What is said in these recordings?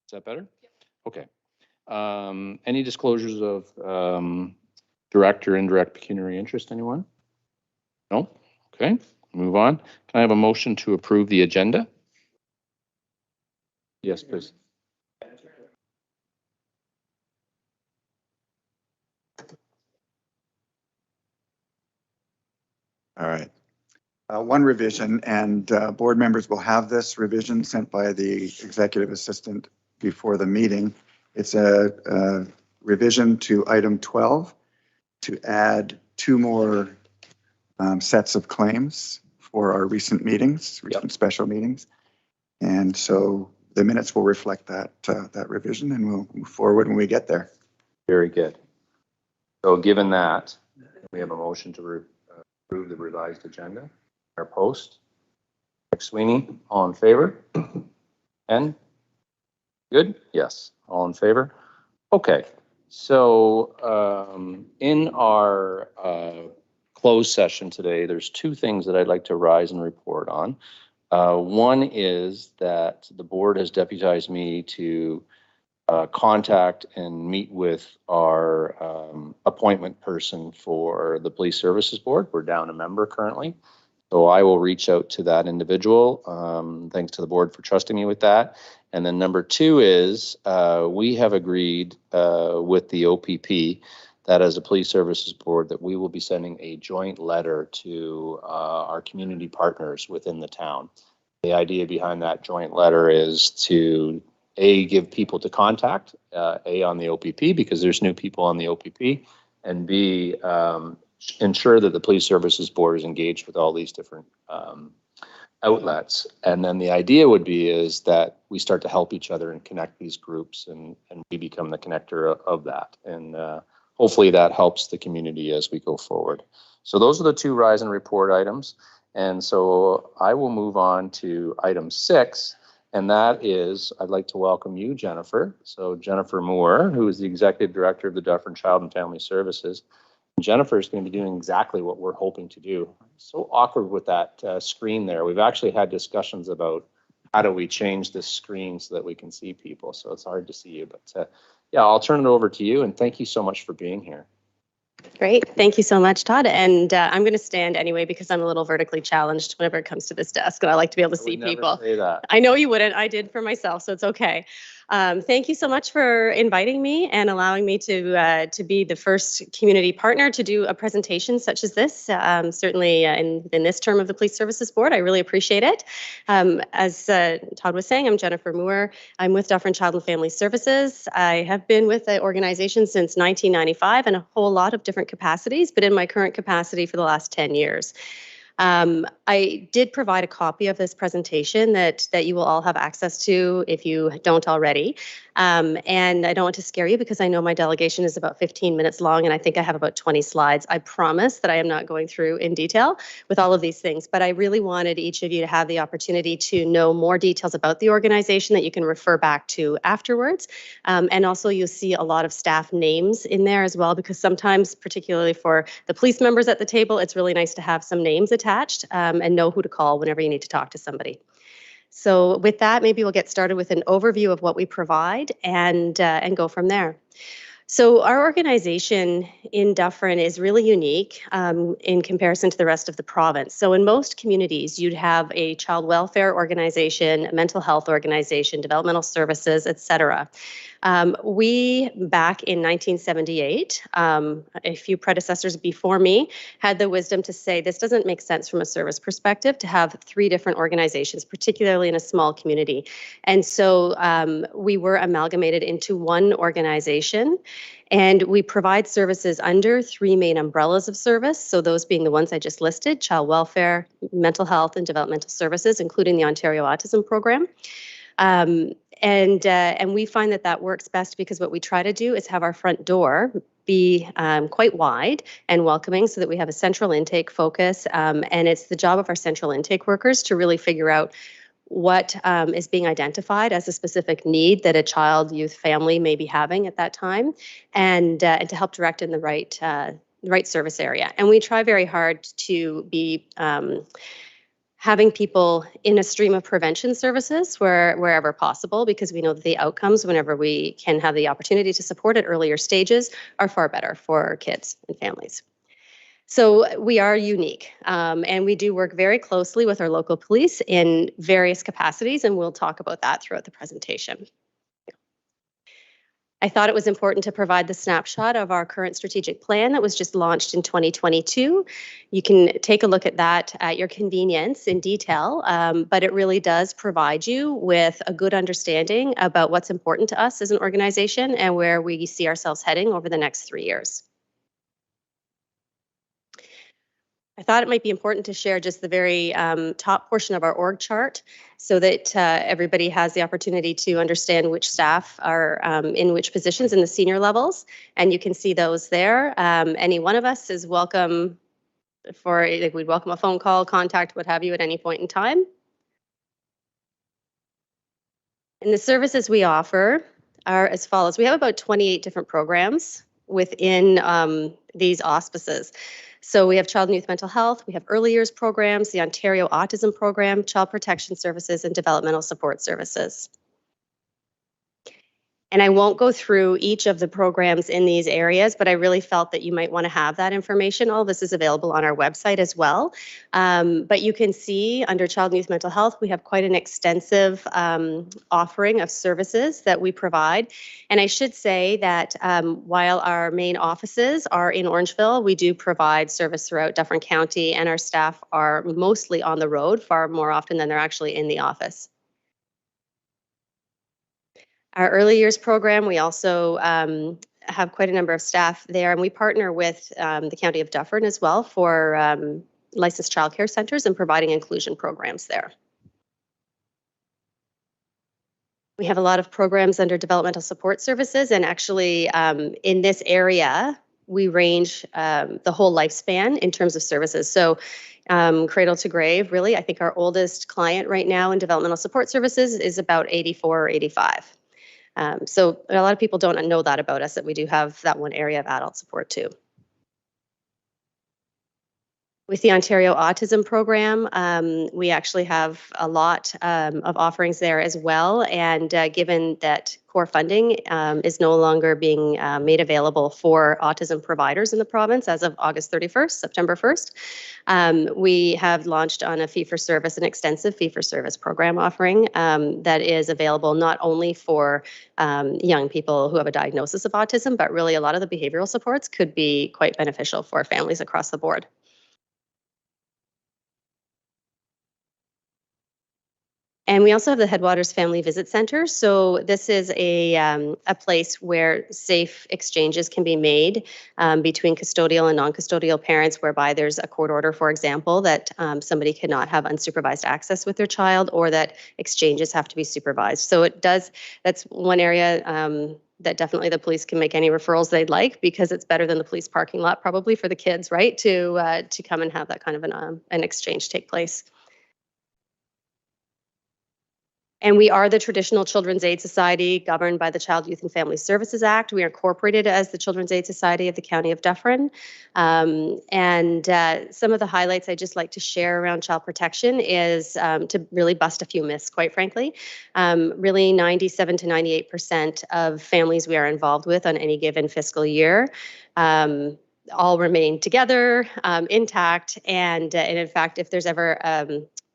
Is that better? Yep. Okay. Any disclosures of direct or indirect pecuniary interest, anyone? No? Okay, move on. Can I have a motion to approve the agenda? Yes, please. All right. One revision, and board members will have this revision sent by the executive assistant before the meeting. It's a revision to item 12 to add 2 more sets of claims for our recent meetings, recent special meetings. And so the minutes will reflect that that revision, and we'll move forward when we get there. Very good. So given that, we have a motion to approve the revised agenda. Our post. Sweeney, all in favor? And good? Yes, all in favor. Okay, so in our closed session today, there's 2 things that I'd like to rise and report on. One is that the board has deputized me to contact and meet with our appointment person for the Police Services Board. We're down a member currently. So I will reach out to that individual. Thanks to the board for trusting me with that. And then number 2 is we have agreed with the OPP that as a Police Services Board that we will be sending a joint letter to our community partners within the town. The idea behind that joint letter is to give people to contact, on the OPP because there's new people on the OPP, and B, ensure that the Police Services Board is engaged with all these different outlets. And then the idea would be is that we start to help each other and connect these groups, and we become the connector of that. And hopefully that helps the community as we go forward. So those are the 2 rise and report items. And so I will move on to item 6. And that is, I'd like to welcome you, Jennifer. So Jennifer Moore, who is the Executive Director of the Dufferin Child and Family Services. Jennifer is going to be doing exactly what we're hoping to do. So awkward with that screen there. We've actually had discussions about how do we change this screen so that we can see people. So it's hard to see you, but yeah, I'll turn it over to you. And thank you so much for being here. Great. Thank you so much, Todd. And I'm going to stand anyway because I'm a little vertically challenged whenever it comes to this desk, and I like to be able to see people. Say that. I know you wouldn't. I did for myself, so it's okay. Thank you so much for inviting me and allowing me to be the first community partner to do a presentation such as this. Certainly in this term of the Police Services Board, I really appreciate it. As Todd was saying, I'm Jennifer Moore. I'm with Dufferin Child and Family Services. I have been with the organization since 1995 in a whole lot of different capacities, but in my current capacity for the last 10 years. I did provide a copy of this presentation that you will all have access to if you don't already. And I don't want to scare you because I know my delegation is about 15 minutes long and I think I have about 20 slides. I promise that I am not going through in detail with all of these things, but I really wanted each of you to have the opportunity to know more details about the organization that you can refer back to afterwards. And also you'll see a lot of staff names in there as well, because sometimes, particularly for the police members at the table, it's really nice to have some names attached and know who to call whenever you need to talk to somebody. So with that, maybe we'll get started with an overview of what we provide and go from there. So our organization in Dufferin is really unique in comparison to the rest of the province. So in most communities, you'd have a child welfare organization, a mental health organization, developmental services, etc. We, back in 1978, a few predecessors before me had the wisdom to say this doesn't make sense from a service perspective to have 3 different organizations, particularly in a small community. And so we were amalgamated into one organization. And we provide services under 3 main umbrellas of service. So those being the ones I just listed: child welfare, mental health, and developmental services, including the Ontario Autism Program. And we find that works best because what we try to do is have our front door be quite wide and welcoming so that we have a central intake focus. And it's the job of our central intake workers to really figure out what is being identified as a specific need that a child, youth, family may be having at that time, and to help direct in the right service area. And we try very hard to be having people in a stream of prevention services wherever possible, because we know that the outcomes, whenever we can have the opportunity to support at earlier stages, are far better for kids and families. So we are unique, and we do work very closely with our local police in various capacities, and we'll talk about that throughout the presentation. I thought it was important to provide the snapshot of our current strategic plan that was just launched in 2022. You can take a look at that at your convenience in detail, but it really does provide you with a good understanding about what's important to us as an organization and where we see ourselves heading over the next 3 years. I thought it might be important to share just the very top portion of our org chart so that everybody has the opportunity to understand which staff are in which positions in the senior levels. And you can see those there. Any one of us is welcome we'd welcome a phone call, contact, what have you at any point in time. And the services we offer are as follows. We have about 28 different programs within these auspices. So we have child and youth mental health, we have early years programs, the Ontario Autism Program, child protection services, and developmental support services. And I won't go through each of the programs in these areas, but I really felt that you might want to have that information. All this is available on our website as well. But you can see under Child and Youth Mental Health, we have quite an extensive offering of services that we provide. And I should say that while our main offices are in Orangeville, we do provide service throughout Dufferin County, and our staff are mostly on the road far more often than they're actually in the office. Our early years program, we also have quite a number of staff there, and we partner with the County of Dufferin as well for licensed childcare centers and providing inclusion programs there. We have a lot of programs under developmental support services, and actually in this area, we range the whole lifespan in terms of services. So cradle to grave, really, I think our oldest client right now in developmental support services is about 84 or 85. So a lot of people don't know that about us, that we do have that one area of adult support too. With the Ontario Autism Program, we actually have a lot of offerings there as well. And given that core funding is no longer being made available for autism providers in the province as of August 31st, September 1st, we have launched on a fee-for-service, an extensive fee-for-service program offering that is available not only for young people who have a diagnosis of autism, but really a lot of the behavioral supports could be quite beneficial for families across the board. And we also have the Headwaters Family Visit Center. So this is a place where safe exchanges can be made between custodial and non-custodial parents, whereby there's a court order, for example, that somebody cannot have unsupervised access with their child, or that exchanges have to be supervised. So that's one area that definitely the police can make any referrals they'd like, because it's better than the police parking lot probably for the kids, right, to come and have that kind of an exchange take place. And we are the traditional Children's Aid Society governed by the Child, Youth and Family Services Act. We are incorporated as the Children's Aid Society of the County of Dufferin. And some of the highlights I'd just like to share around child protection is to really bust a few myths, quite frankly. Really 97 to 98% of families we are involved with on any given fiscal year all remain together, intact, and in fact, if there's ever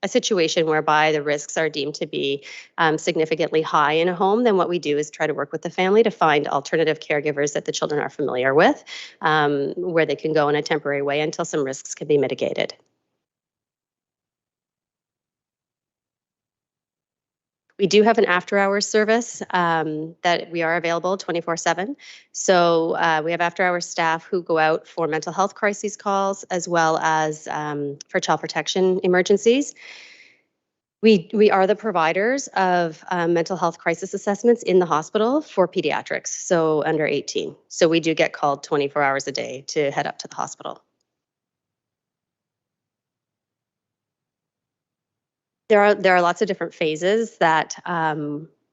a situation whereby the risks are deemed to be significantly high in a home, then what we do is try to work with the family to find alternative caregivers that the children are familiar with, where they can go in a temporary way until some risks can be mitigated. We do have an after-hours service that we are available 24/7. So we have after-hours staff who go out for mental health crises calls, as well as for child protection emergencies. We are the providers of mental health crisis assessments in the hospital for pediatrics, so under 18. So we do get called 24 hours a day to head up to the hospital. There are lots of different phases that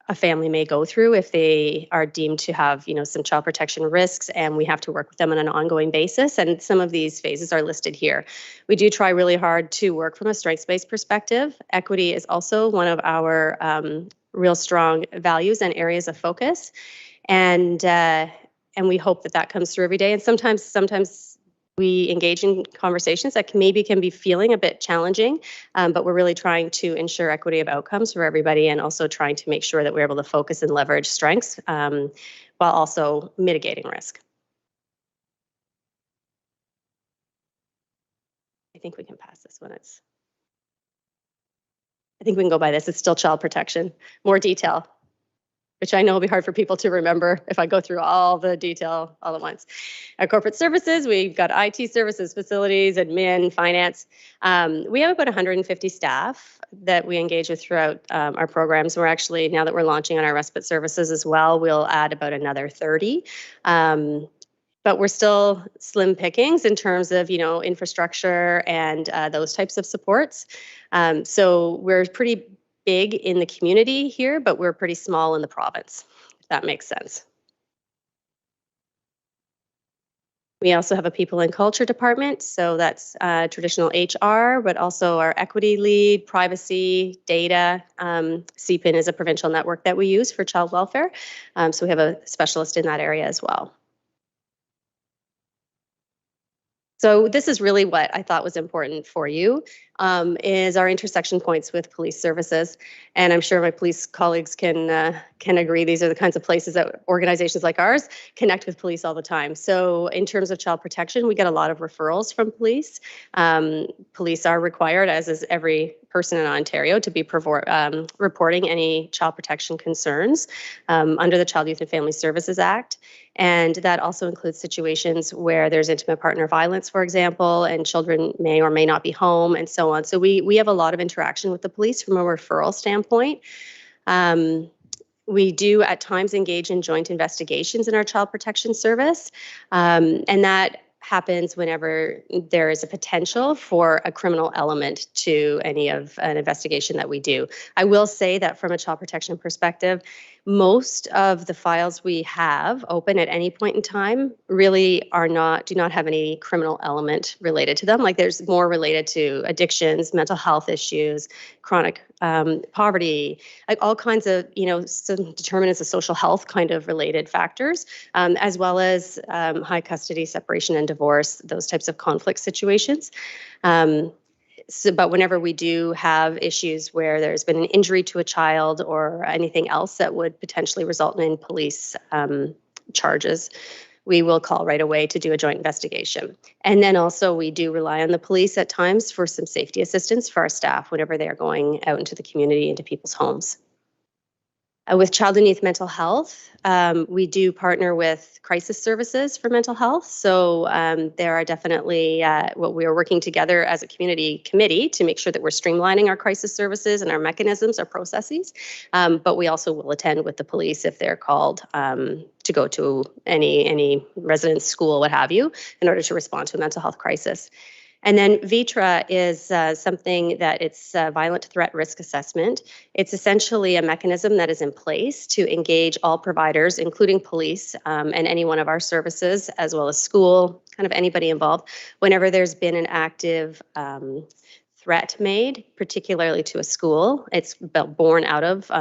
a family may go through if they are deemed to have, some child protection risks, and we have to work with them on an ongoing basis. And some of these phases are listed here. We do try really hard to work from a strengths-based perspective. Equity is also one of our real strong values and areas of focus, and we hope that comes through every day. And sometimes we engage in conversations that maybe can be feeling a bit challenging, but we're really trying to ensure equity of outcomes for everybody, and also trying to make sure that we're able to focus and leverage strengths while also mitigating risk. I think we can pass this one. I think we can go by this. It's still child protection. More detail, which I know will be hard for people to remember if I go through all the detail all at once. Our corporate services, we've got IT services, facilities, admin, finance. We have about 150 staff that we engage with throughout our programs. We're actually, now that we're launching on our respite services as well, we'll add about another 30. But we're still slim pickings in terms of, infrastructure and those types of supports. So we're pretty big in the community here, but we're pretty small in the province, if that makes sense. We also have a people and culture department, so that's traditional HR, but also our equity lead, privacy, data. CPIN is a provincial network that we use for child welfare, so we have a specialist in that area as well. So this is really what I thought was important for you, is our intersection points with police services. And I'm sure my police colleagues can agree these are the kinds of places that organizations like ours connect with police all the time. So in terms of child protection, we get a lot of referrals from police. Police are required, as is every person in Ontario, to be reporting any child protection concerns under the Child, Youth and Family Services Act. And that also includes situations where there's intimate partner violence, for example, and children may or may not be home, and so on. So we have a lot of interaction with the police from a referral standpoint. We do at times engage in joint investigations in our child protection service, and that happens whenever there is a potential for a criminal element to any of an investigation that we do. I will say that from a child protection perspective, most of the files we have open at any point in time really do not have any criminal element related to them. Like, there's more related to addictions, mental health issues, chronic poverty, like all kinds of, some determinants of social health kind of related factors, as well as high custody, separation and divorce, those types of conflict situations. But whenever we do have issues where there's been an injury to a child or anything else that would potentially result in police charges, we will call right away to do a joint investigation. And then also we do rely on the police at times for some safety assistance for our staff whenever they're going out into the community, into people's homes. With child and youth mental health, we do partner with crisis services for mental health. So there are definitely what we are working together as a community committee to make sure that we're streamlining our crisis services and our mechanisms, our processes. But we also will attend with the police if they're called to go to any residence, school, what have you, in order to respond to a mental health crisis. And then VITRA is something that it's violent threat risk assessment. It's essentially a mechanism that is in place to engage all providers, including police and any one of our services, as well as school, kind of anybody involved, whenever there's been an active threat made, particularly to a school. It's born out of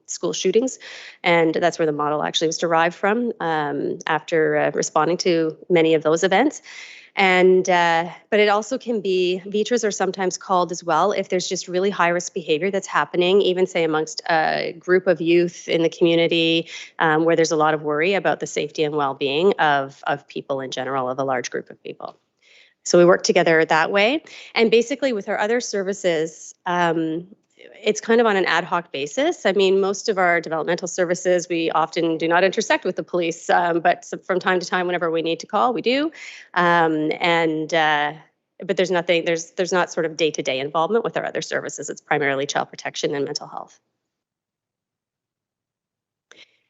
school shootings, and that's where the model actually was derived from after responding to many of those events. And but it also can be, VITRAs are sometimes called as well if there's just really high risk behavior that's happening, even say amongst a group of youth in the community where there's a lot of worry about the safety and well-being of people in general, of a large group of people. So we work together that way. And basically with our other services, it's kind of on an ad hoc basis. I mean, most of our developmental services, we often do not intersect with the police, but from time to time, whenever we need to call, we do. But there's nothing, there's not sort of day-to-day involvement with our other services. It's primarily child protection and mental health.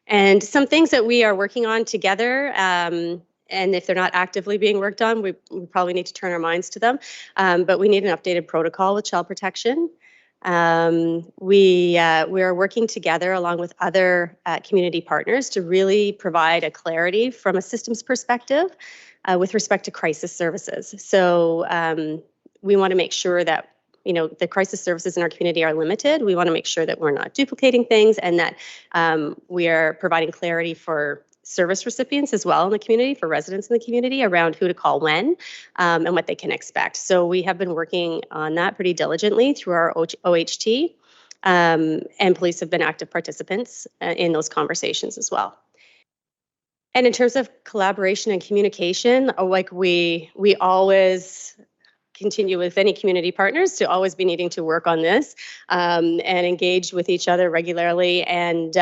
And some things that we are working on together, and if they're not actively being worked on, we probably need to turn our minds to them. But we need an updated protocol with child protection. We are working together along with other community partners to really provide a clarity from a systems perspective with respect to crisis services. So we want to make sure that the crisis services in our community are limited. We want to make sure that we're not duplicating things and that we are providing clarity for service recipients as well in the community, for residents in the community around who to call when and what they can expect. So we have been working on that pretty diligently through our OHT, and police have been active participants in those conversations as well. And in terms of collaboration and communication, like we always continue with any community partners to always be needing to work on this and engage with each other regularly. And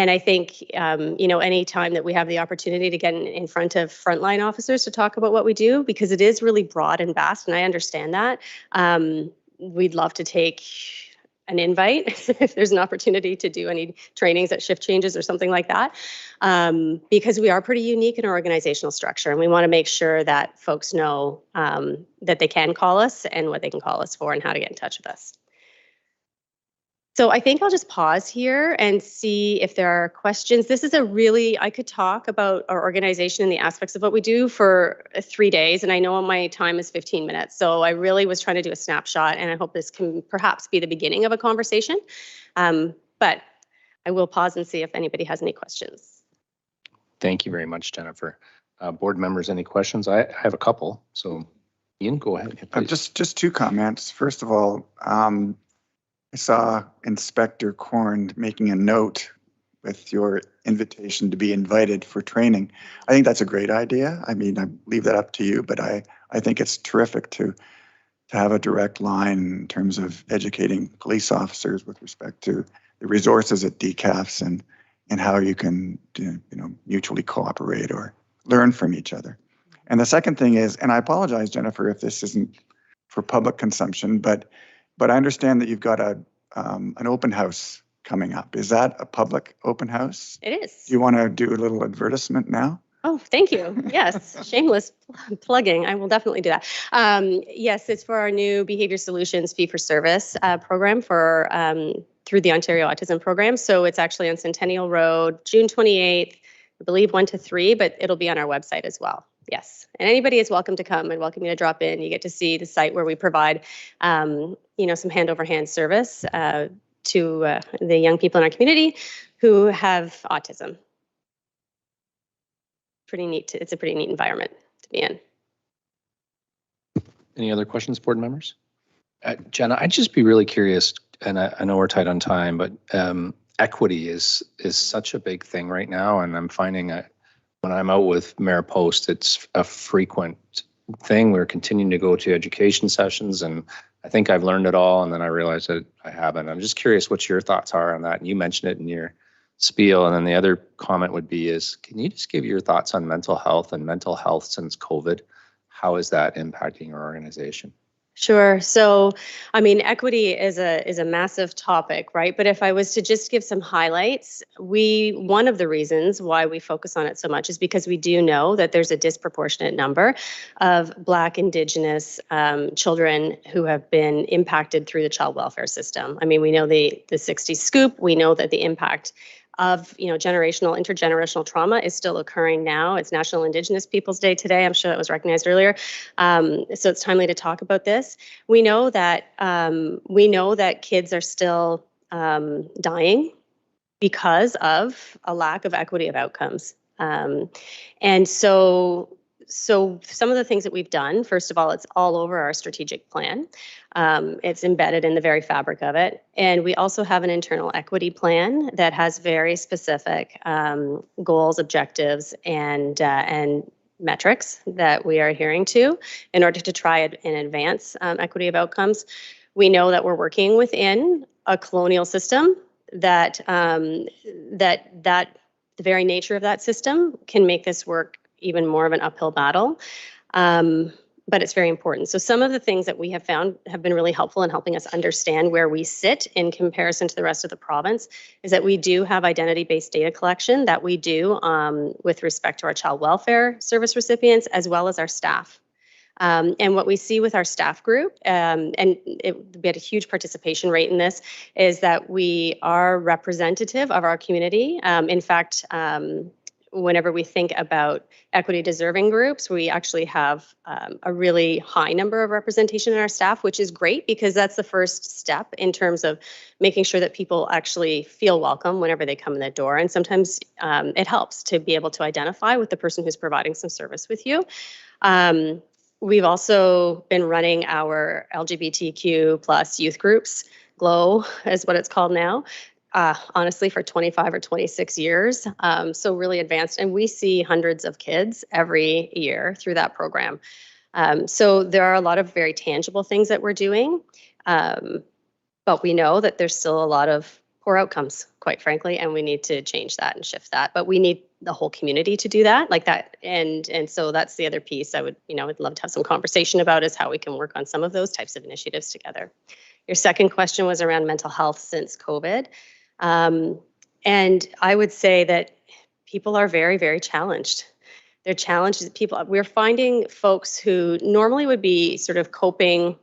I think, any time that we have the opportunity to get in front of frontline officers to talk about what we do, because it is really broad and vast, and I understand that, we'd love to take an invite if there's an opportunity to do any trainings at shift changes or something like that, because we are pretty unique in our organizational structure, and we want to make sure that folks know that they can call us and what they can call us for and how to get in touch with us. So I think I'll just pause here and see if there are questions. This is I could talk about our organization and the aspects of what we do for 3 days, and I know my time is 15 minutes. So I really was trying to do a snapshot, and I hope this can perhaps be the beginning of a conversation. But I will pause and see if anybody has any questions. Thank you very much, Jennifer. Board members, any questions? I have a couple. So Ian, go ahead. Just two comments. First of all, I saw Inspector Korn making a note with your invitation to be invited for training. I think that's a great idea. I mean, I leave that up to you, but I think it's terrific to have a direct line in terms of educating police officers with respect to the resources at DCAFs and how you can mutually cooperate or learn from each other. And the second thing is, and I apologize, Jennifer, if this isn't for public consumption, but I understand that you've got an open house coming up. Is that a public open house? It is. Do you want to do a little advertisement now? Oh, thank you. Yes, shameless plugging. I will definitely do that. Yes, it's for our new Behavior Solutions Fee-for-Service program through the Ontario Autism Program. So it's actually on Centennial Road, June 28th, I believe 1 to 3, but it'll be on our website as well. Yes, and anybody is welcome to come and welcome you to drop in. You get to see the site where we provide, some hand-over-hand service to the young people in our community who have autism. Pretty neat. It's a pretty neat environment to be in. Any other questions, board members? Jenna, I'd just be really curious, and I know we're tight on time, but equity is such a big thing right now, and I'm finding when I'm out with Mayor Post, it's a frequent thing. We're continuing to go to education sessions, and I think I've learned it all, and then I realized that I haven't. I'm just curious what your thoughts are on that. And you mentioned it in your spiel, and then the other comment would be can you just give your thoughts on mental health and mental health since COVID? How is that impacting your organization? Sure. So, I mean, equity is a massive topic, right? But if I was to just give some highlights, one of the reasons why we focus on it so much is because we do know that there's a disproportionate number of Black, Indigenous children who have been impacted through the child welfare system. I mean, we know the 60s scoop. We know that the impact of intergenerational trauma is still occurring now. It's National Indigenous Peoples Day today. I'm sure that was recognized earlier. So it's timely to talk about this. We know that kids are still dying because of a lack of equity of outcomes. And so some of the things that we've done, first of all, it's all over our strategic plan. It's embedded in the very fabric of it. And we also have an internal equity plan that has very specific goals, objectives, and metrics that we are adhering to in order to try and advance equity of outcomes. We know that we're working within a colonial system that the very nature of that system can make this work even more of an uphill battle, but it's very important. So some of the things that we have found have been really helpful in helping us understand where we sit in comparison to the rest of the province is that we do have identity-based data collection that we do with respect to our child welfare service recipients as well as our staff. And what we see with our staff group, we had a huge participation rate in this, is that we are representative of our community. In fact, whenever we think about equity deserving groups, we actually have a really high number of representation in our staff, which is great because that's the first step in terms of making sure that people actually feel welcome whenever they come in the door. And sometimes it helps to be able to identify with the person who's providing some service with you. We've also been running our LGBTQ plus youth groups, GLOW is what it's called now, honestly, for 25 or 26 years. So really advanced. And we see hundreds of kids every year through that program. So there are a lot of very tangible things that we're doing. But we know that there's still a lot of poor outcomes, quite frankly, and we need to change that and shift that. But we need the whole community to do that, like that. And so that's the other piece I would love to have some conversation about, is how we can work on some of those types of initiatives together. Your second question was around mental health since COVID. And I would say that people are very, very challenged. They're challenged. We're finding folks who normally would be sort of coping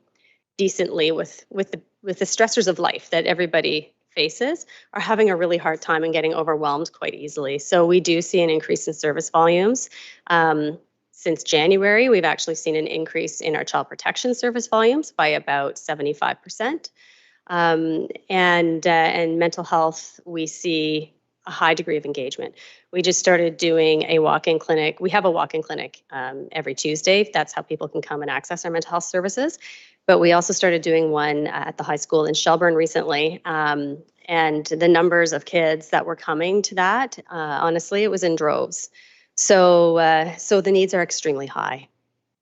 decently with the stressors of life that everybody faces are having a really hard time and getting overwhelmed quite easily. So we do see an increase in service volumes. Since January, we've actually seen an increase in our child protection service volumes by about 75%. And mental health, we see a high degree of engagement. We just started doing a walk-in clinic. We have a walk-in clinic every Tuesday. That's how people can come and access our mental health services. But we also started doing one at the high school in Shelburne recently. And the numbers of kids that were coming to that, honestly, it was in droves. So the needs are extremely high.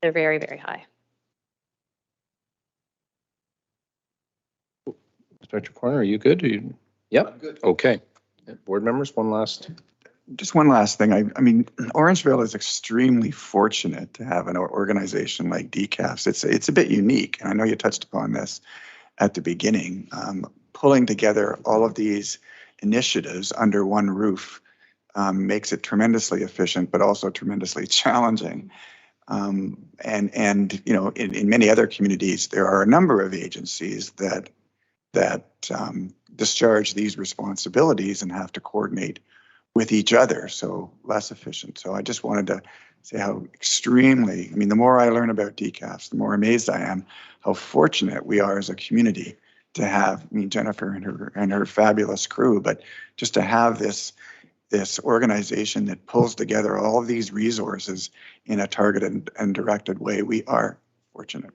They're very, very high. Inspector Corner, are you good? Yep. I'm good. Okay. Board members, one last. Just one last thing. I mean, Orangeville is extremely fortunate to have an organization like DCAFS. It's a bit unique, and I know you touched upon this at the beginning. Pulling together all of these initiatives under one roof makes it tremendously efficient, but also tremendously challenging. And in many other communities, there are a number of agencies that discharge these responsibilities and have to coordinate with each other, so less efficient. So I just wanted to say how extremely, the more I learn about DCAFS, the more amazed I am how fortunate we are as a community to have, Jennifer and her fabulous crew, but just to have this organization that pulls together all of these resources in a targeted and directed way. We are fortunate.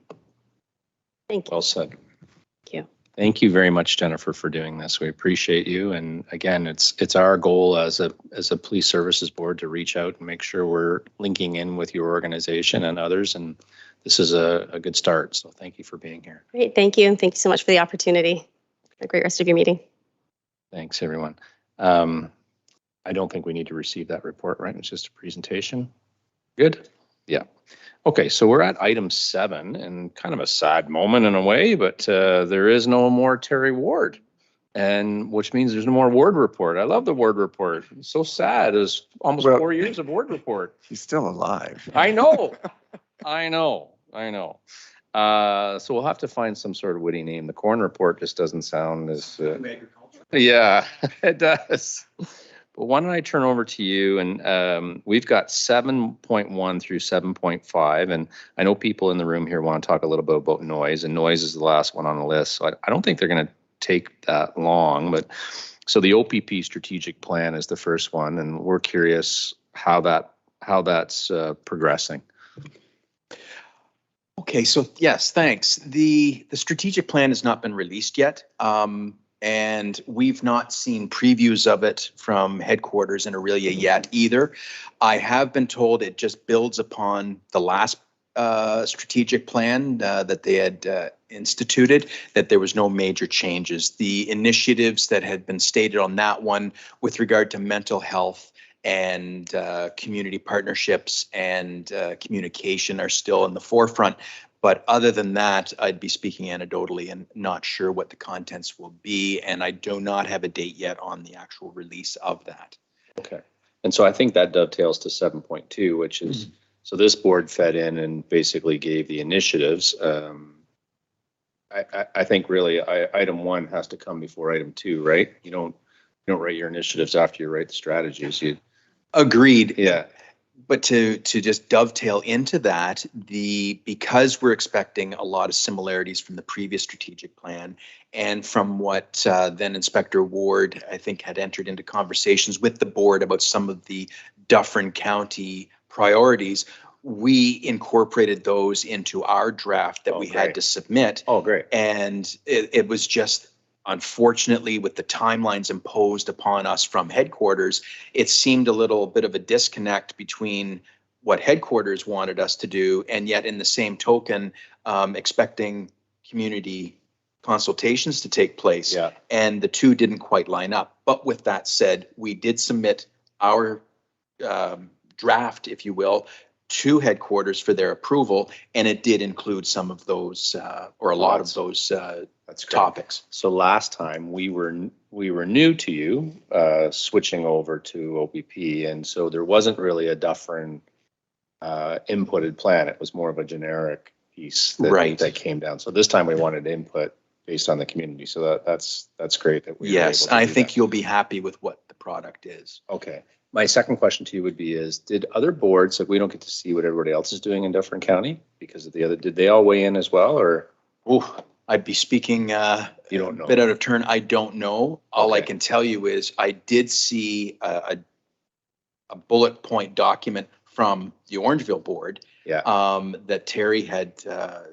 Thank you. Well said. Thank you. Thank you very much, Jennifer, for doing this. We appreciate you. And again, it's our goal as a police services board to reach out and make sure we're linking in with your organization and others. And this is a good start. So thank you for being here. Great. Thank you. And thank you so much for the opportunity. Have a great rest of your meeting. Thanks, everyone. I don't think we need to receive that report, right? It's just a presentation. Good. Yeah. Okay, so we're at item 7, and kind of a sad moment in a way, but there is no more Terry Ward, and which means there's no more Ward report. I love the Ward report. It's so sad. It's almost 4 years of Ward report. He's still alive. I know. I know. So we'll have to find some sort of witty name. The corn report just doesn't sound as. Yeah, it does. But why don't I turn over to you, and we've got 7.1 through 7.5, and I know people in the room here want to talk a little bit about noise, and noise is the last one on the list. So I don't think they're going to take that long, but so the OPP strategic plan is the first one, and we're curious how that's progressing. Okay, so yes, thanks. The strategic plan has not been released yet. And we've not seen previews of it from headquarters in Orillia yet either. I have been told it just builds upon the last strategic plan that they had instituted, that there was no major changes. The initiatives that had been stated on that one with regard to mental health and community partnerships and communication are still in the forefront. But other than that, I'd be speaking anecdotally and not sure what the contents will be. And I do not have a date yet on the actual release of that. Okay. And so I think that dovetails to 7.2, which is So this board fed in and basically gave the initiatives. I think really item 1 has to come before item 2, right? You don't write your initiatives after you write the strategies. Agreed. Yeah. But to just dovetail into that, because we're expecting a lot of similarities from the previous strategic plan and from what then Inspector Ward, I think, had entered into conversations with the board about some of the Dufferin County priorities, we incorporated those into our draft that we had to submit. Oh, great. And it was just, unfortunately, with the timelines imposed upon us from headquarters, it seemed a little bit of a disconnect between what headquarters wanted us to do, and yet in the same token, expecting community consultations to take place. Yeah. And the two didn't quite line up. But with that said, we did submit our draft, if you will, to headquarters for their approval, and it did include some of those, or a lot of those That's great. topics. So last time we were new to you, switching over to OPP, and so there wasn't really a Dufferin inputted plan. It was more of a generic piece that came down. So this time we wanted input based on the community. So that's great that we were Yes, able to I do think that. you'll be happy with what the product is. Okay. My second question to you would be did other boards, like we don't get to see what everybody else is doing in Dufferin County because of did they all weigh in as well, or? Oh, I'd be speaking You don't know. a bit out of turn. I don't know. All I Okay. can tell you is I did see a bullet point document from the Orangeville board Yeah. that Terry had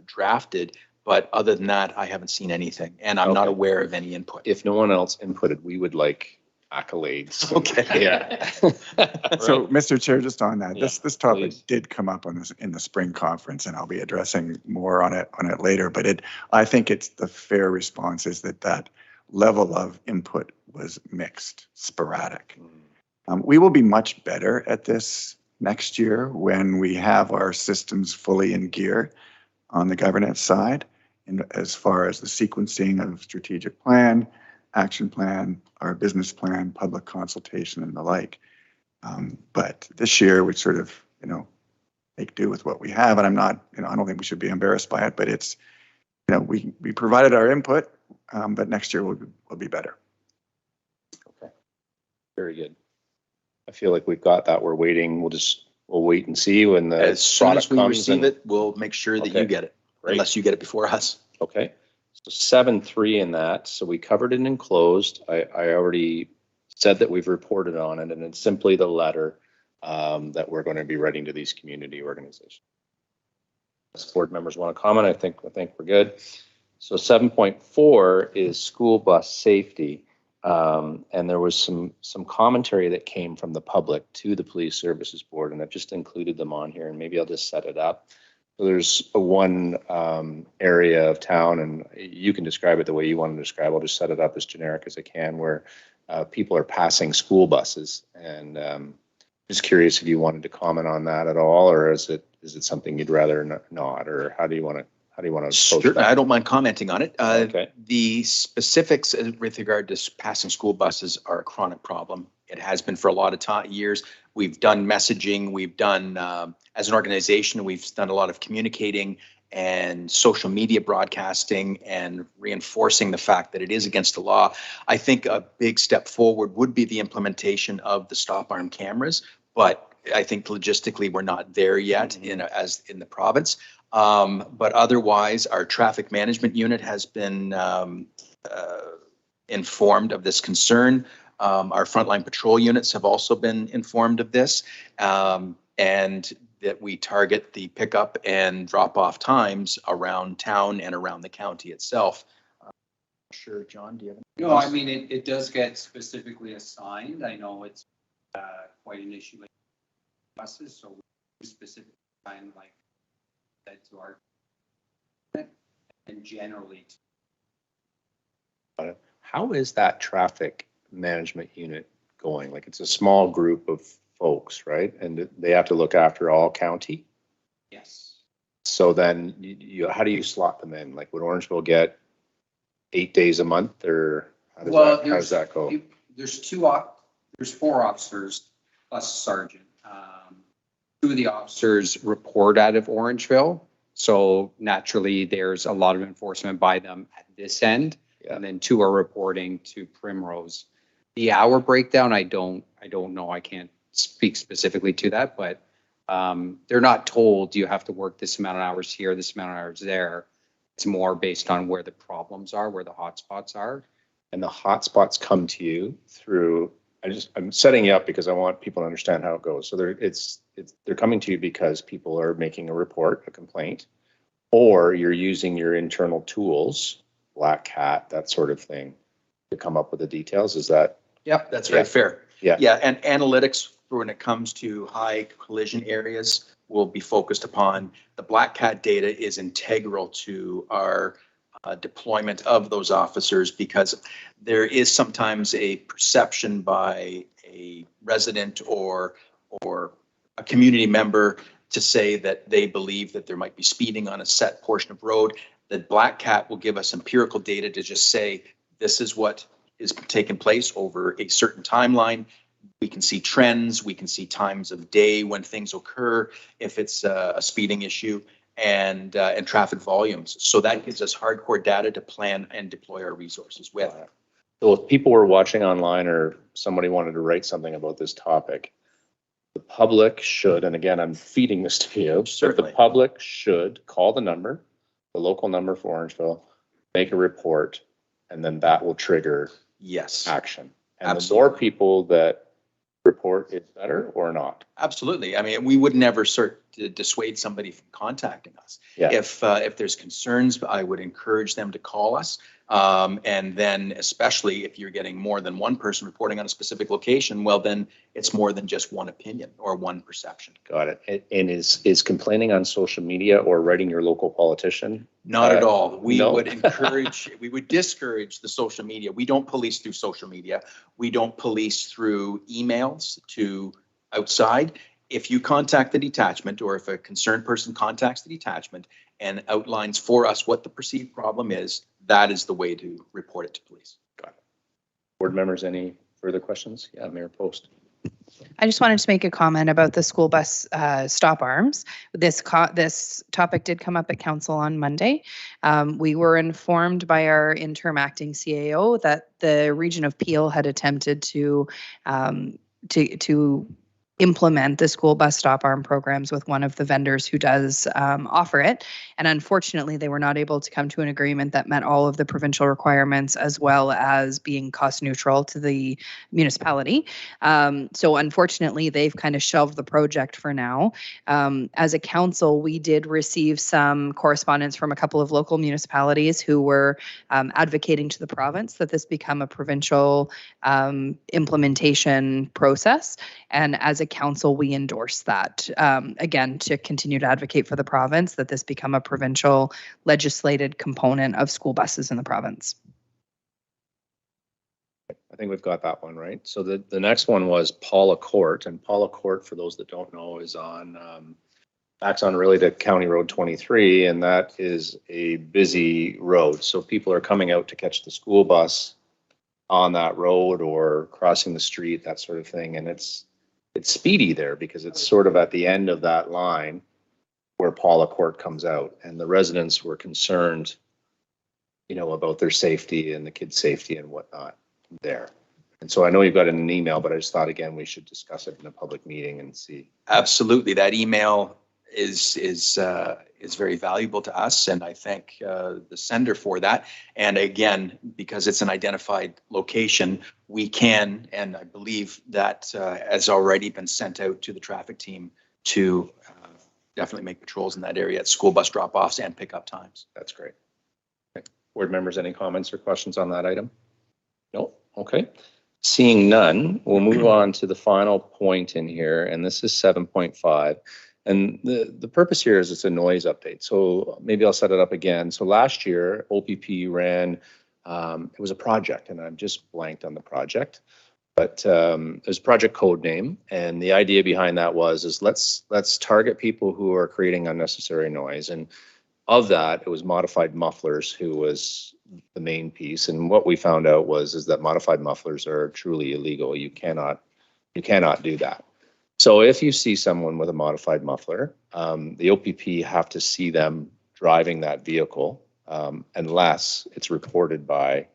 drafted. But other than that, I haven't seen anything, and I'm not Okay. aware of any input. If no one else inputted, we would like accolades. Okay. Yeah. So, Mr. Chair, just on that, Yeah, this topic please. did come up in the spring conference, and I'll be addressing more on it later. But I think it's the fair response is that level of input was mixed, sporadic. We will be much better at this next year when we have our systems fully in gear on the governance side, and as far as the sequencing of strategic plan, action plan, our business plan, public consultation, and the like. But this year we sort of, make do with what we have. And I'm not, I don't think we should be embarrassed by it, but it's, we provided our input, but next year will be better. Okay. Very good. I feel like we've got that. We're waiting. We'll wait and see when the As soon as product we comes receive and- it, we'll make sure that you Okay. get it, Great. unless you get it before us. Okay. So 7.3 in that. So we covered it in closed. I already said that we've reported on it, and it's simply the letter that we're going to be writing to these community organizations. If board members want to comment, I think we're good. So 7.4 is school bus safety. And there was some commentary that came from the public to the Police Services Board, and I've just included them on here, and maybe I'll just set it up. So there's one area of town, and you can describe it the way you want to describe it. I'll just set it up as generic as I can, where people are passing school buses, and just curious if you wanted to comment on that at all, or is it something you'd rather not, or how do you want to approach Sure, that? I don't mind commenting on it. Okay. The specifics with regard to passing school buses are a chronic problem. It has been for a lot of years. We've done messaging. We've done, as an organization, we've done a lot of communicating and social media broadcasting and reinforcing the fact that it is against the law. I think a big step forward would be the implementation of the stop arm cameras, but I think logistically we're not there yet as in the province. But otherwise, our traffic management unit has been informed of this concern. Our frontline patrol units have also been informed of this, and that we target the pickup and drop off times around town and around the county itself. Sure, John, do you have any? No, I mean, it does get specifically assigned. I know it's quite an issue with buses, so we specifically find like that to our and generally. How is that traffic management unit going? Like, it's a small group of folks, right? And they have to look after all county. Yes. So then how do you slot them in? Like, would Orangeville get 8 days a month, or how does that go? There's 4 officers plus a sergeant. two of the officers report out of Orangeville. So naturally, there's a lot of enforcement by them at this end. Yeah. And then two are reporting to Primrose. The hour breakdown, I don't know. I can't speak specifically to that, but they're not told you have to work this amount of hours here, this amount of hours there. It's more based on where the problems are, where the hotspots are. And the hotspots come to you through, I'm setting you up because I want people to understand how it goes. So they're coming to you because people are making a report, a complaint, or you're using your internal tools, Black Cat, that sort of thing, to come up with the details. Is that? Yep, that's very fair. Yeah. Yeah, and analytics for when it comes to high collision areas will be focused upon. The Black Cat data is integral to our deployment of those officers, because there is sometimes a perception by a resident or a community member to say that they believe that there might be speeding on a set portion of road. The Black Cat will give us empirical data to just say, this is what is taking place over a certain timeline. We can see trends, we can see times of day when things occur, if it's a speeding issue, and traffic volumes. So that gives us hardcore data to plan and deploy our resources with. So if people were watching online or somebody wanted to write something about this topic, the public should, and again, I'm feeding this to you, Certainly. the public should call the number, the local number for Orangeville, make a report, and then that will trigger Yes, action. And Absolutely. the more people that report, it's better or not. absolutely. I mean, we would never dissuade somebody from contacting us. Yeah. If there's concerns, I would encourage them to call us. And then especially if you're getting more than one person reporting on a specific location, well, then it's more than just one opinion or one perception. Got it. And is complaining on social media or writing your local politician? Not at all. We no. would we would discourage the social media. We don't police through social media. We don't police through emails to outside. If you contact the detachment, or if a concerned person contacts the detachment and outlines for us what the perceived problem is, that is the way to report it to police. Got it. Board members, any further questions? Yeah, Mayor Post. I just wanted to make a comment about the school bus stop arms. This topic did come up at council on Monday. We were informed by our interim acting CAO that the region of Peel had attempted to implement the school bus stop arm programs with one of the vendors who does offer it. And unfortunately, they were not able to come to an agreement that met all of the provincial requirements, as well as being cost neutral to the municipality. So unfortunately, they've kind of shelved the project for now. As a council, we did receive some correspondence from a couple of local municipalities who were advocating to the province that this become a provincial implementation process. And as a council, we endorse that, again, to continue to advocate for the province that this become a provincial legislated component of school buses in the province. I think we've got that one right. So the next one was Paula Court, and Paula Court, for those that don't know, is on backs on really to County Road 23, and that is a busy road. So people are coming out to catch the school bus on that road or crossing the street, that sort of thing, and it's speedy there because it's sort of at the end of that line where Paula Court comes out, and the residents were concerned, about their safety and the kids' safety and whatnot there. And so I know you've got it in an email, but I just thought, again, we should discuss it in a public meeting and see. Absolutely. That email is very valuable to us, and I thank the sender for that. And again, because it's an identified location, we can, and I believe that has already been sent out to the traffic team to definitely make patrols in that area at school bus drop-offs and pickup times. That's great. Okay. Board members, any comments or questions on that item? No? Okay. Seeing none, we'll move on to the final point in here, and this is 7.5. And the purpose here is it's a noise update. So maybe I'll set it up again. So last year, OPP ran, it was a project, and I've just blanked on the project, but it was Project Code Name. And the idea behind that is let's target people who are creating unnecessary noise. And of that, it was modified mufflers who was the main piece. And what we found out is that modified mufflers are truly illegal. You cannot do that. So if you see someone with a modified muffler, the OPP have to see them driving that vehicle unless it's reported by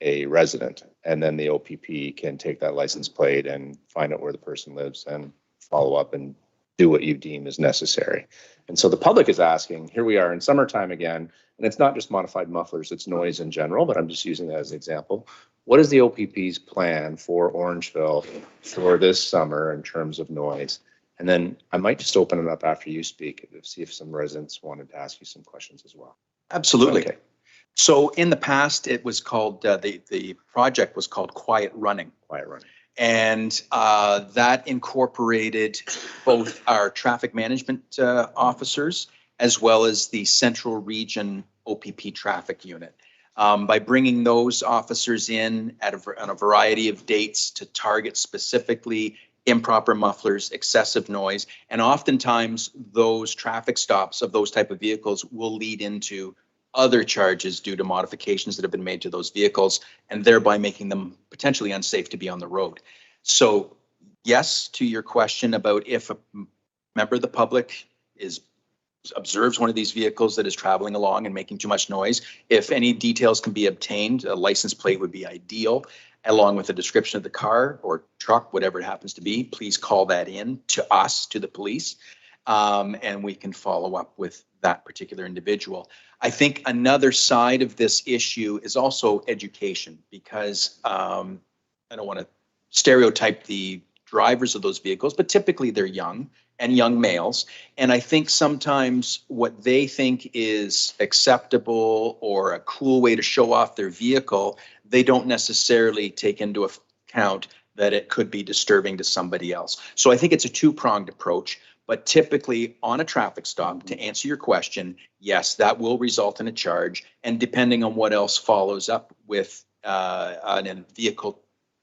a resident. And then the OPP can take that license plate and find out where the person lives and follow up and do what you deem is necessary. And so the public is asking, here we are in summertime again, and it's not just modified mufflers, it's noise in general, but I'm just using that as an example. What is the OPP's plan for Orangeville for this summer in terms of noise? And then I might just open it up after you speak to see if some residents wanted to ask you some questions as well. Absolutely. Okay. So in the past, it was called, the project was called Quiet Running. Quiet running. And that incorporated both our traffic management officers as well as the Central Region OPP traffic unit. By bringing those officers in on a variety of dates to target specifically improper mufflers, excessive noise, and oftentimes those traffic stops of those type of vehicles will lead into other charges due to modifications that have been made to those vehicles and thereby making them potentially unsafe to be on the road. So yes, to your question about if a member of the public observes one of these vehicles that is traveling along and making too much noise, if any details can be obtained, a license plate would be ideal, along with a description of the car or truck, whatever it happens to be, please call that in to us, to the police, and we can follow up with that particular individual. I think another side of this issue is also education, because I don't want to stereotype the drivers of those vehicles, but typically they're young and young males. And I think sometimes what they think is acceptable or a cool way to show off their vehicle, they don't necessarily take into account that it could be disturbing to somebody else. So I think it's a two-pronged approach. But typically on a traffic stop, to answer your question, yes, that will result in a charge. And depending on what else follows up with a vehicle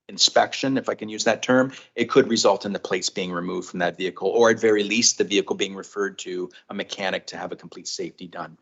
inspection, if I can use that term, it could result in the plates being removed from that vehicle, or at very least the vehicle being referred to a mechanic to have a complete safety done.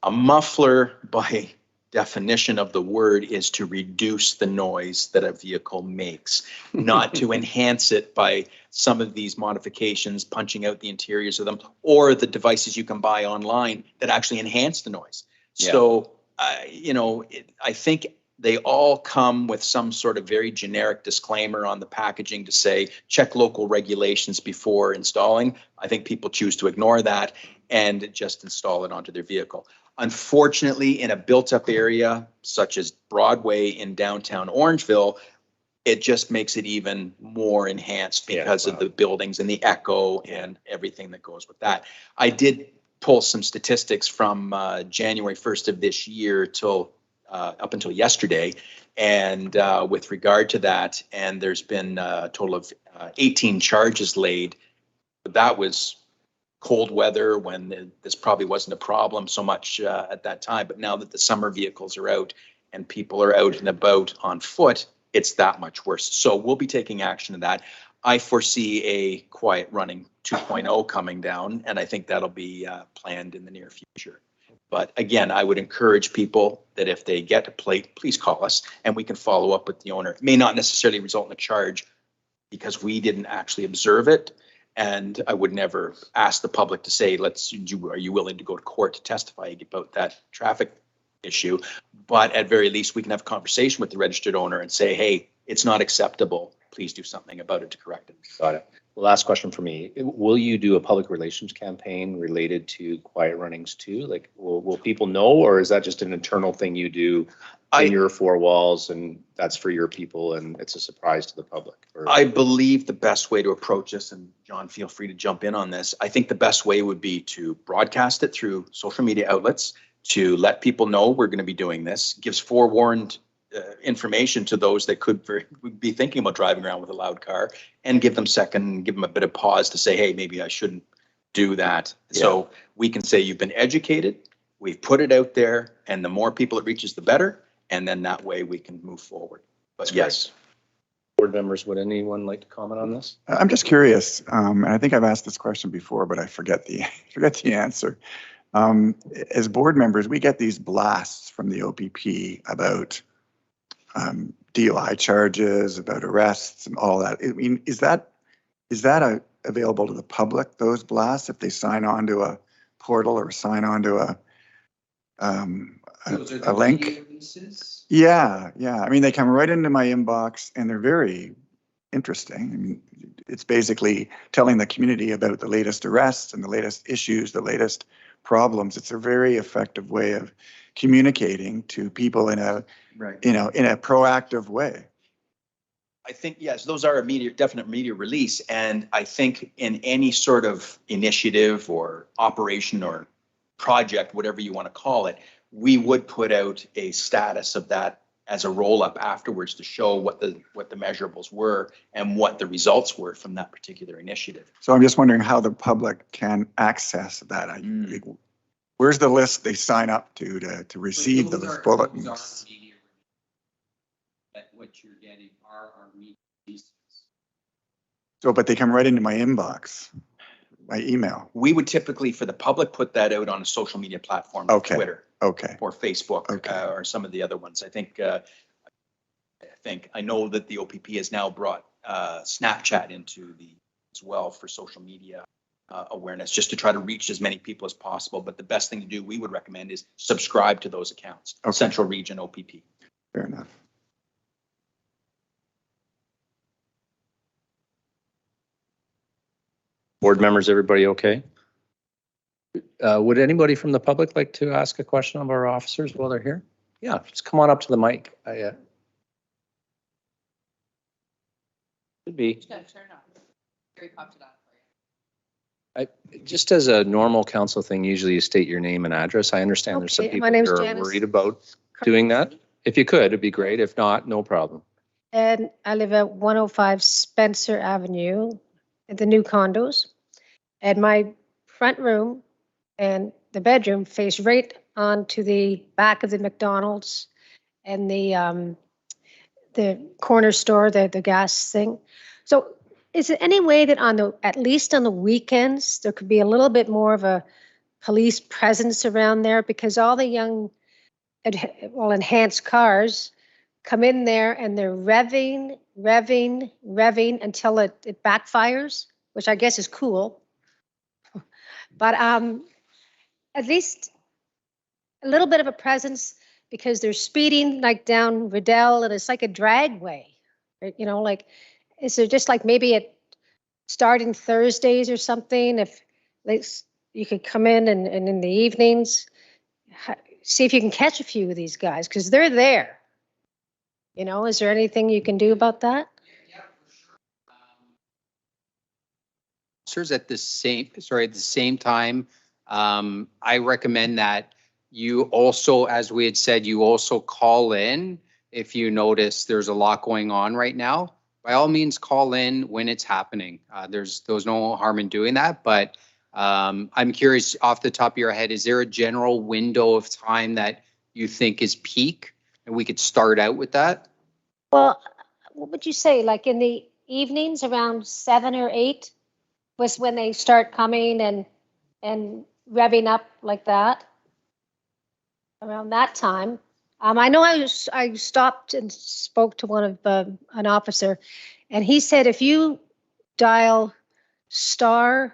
A muffler, by definition of the word, is to reduce the noise that a vehicle makes, not to enhance it by some of these modifications, punching out the interiors of them, or the devices you can buy online that actually enhance the noise. Yeah. So, I think they all come with some sort of very generic disclaimer on the packaging to say, check local regulations before installing. I think people choose to ignore that and just install it onto their vehicle. Unfortunately, in a built-up area such as Broadway in downtown Orangeville, it just makes it even more enhanced because of the buildings and the echo and everything that goes with that. I did pull some statistics from January 1st of this year till up until yesterday, and with regard to that, and there's been a total of 18 charges laid. But that was cold weather when this probably wasn't a problem so much at that time. But now that the summer vehicles are out and people are out and about on foot, it's that much worse. So we'll be taking action to that. I foresee a Quiet Running 2.0 coming down, and I think that'll be planned in the near future. But again, I would encourage people that if they get a plate, please call us and we can follow up with the owner. It may not necessarily result in a charge because we didn't actually observe it. And I would never ask the public to say, are you willing to go to court to testify about that traffic issue? But at very least, we can have a conversation with the registered owner and say, hey, it's not acceptable. Please do something about it to correct it. Got it. Last question for me. Will you do a public relations campaign related to Quiet Runnings too? Like, will people know, or is that just an internal thing you do in your four walls and that's for your people and it's a surprise to the public? Or? I believe the best way to approach this, and John, feel free to jump in on this, I think the best way would be to broadcast it through social media outlets to let people know we're going to be doing this. Gives forewarned information to those that could be thinking about driving around with a loud car, and give them a bit of pause to say, hey, maybe I shouldn't do that. Yeah. So we can say you've been educated, we've put it out there, and the more people it reaches, the better. And then that way we can move forward. But yes. Board members, would anyone like to comment on this? I'm just curious, and I think I've asked this question before, but I forget the answer. As board members, we get these blasts from the OPP about DUI charges, about arrests and all that. I mean, is that is that available to the public, those blasts, if they sign on to a portal or sign on to Those are a the link? media releases. Yeah, yeah. I mean, they come right into my inbox and they're very interesting. I mean, it's basically telling the community about the latest arrests and the latest issues, the latest problems. It's a very effective way of communicating to people in a, Right. in a proactive way. I think, yes, those are definite media release. And I think in any sort of initiative or operation or project, whatever you want to call it, we would put out a status of that as a roll-up afterwards to show what the measurables were and what the results were from that particular initiative. So I'm just wondering how the public can access that. Where's the list they sign up to receive Those those are- bulletins? those are media releases. That what you're getting are our media releases. So, but they come right into my inbox, my email. We would typically, for the public, put that out on a social media platform, like Okay. Twitter Okay, or Facebook, Okay. or some of the other ones. I know that the OPP has now brought Snapchat into as well for social media awareness, just to try to reach as many people as possible. But the best thing to do, we would recommend, is subscribe to those accounts. Okay. Central Region OPP. fair enough. Board members, everybody okay? Would anybody from the public like to ask a question of our officers while they're here? Yeah, just come on up to the mic. Could be. Just as a normal council thing, usually you state your name and address. I understand there's some Okay, people my name's who are Janice worried about doing that. If you could, it'd be great. If not, no problem. And I live at 105 Spencer Avenue, at the new condos. And my front room and the bedroom face right onto the back of the McDonald's and the corner store, the gas thing. So is there any way that at least on the weekends, there could be a little bit more of a police presence around there? Because all the young, enhanced cars come in there and they're revving until it backfires, which I guess is cool. But at least a little bit of a presence, because they're speeding like down Riddell and it's like a dragway. Right? Like, is there just like maybe starting Thursdays or something, if you could come in and in the evenings, see if you can catch a few of these guys, because they're there. Is there anything you can do about that? Yeah, for sure. Officers at the same time, I recommend that you also, as we had said, you also call in if you notice there's a lot going on right now. By all means, call in when it's happening. There's no harm in doing that, but I'm curious, off the top of your head, is there a general window of time that you think is peak, and we could start out with that? Well, what would you say, like in the evenings around 7 or 8 was when they start coming and revving up like that? Around that time. I know I stopped and spoke to one of an officer, and he said if you dial star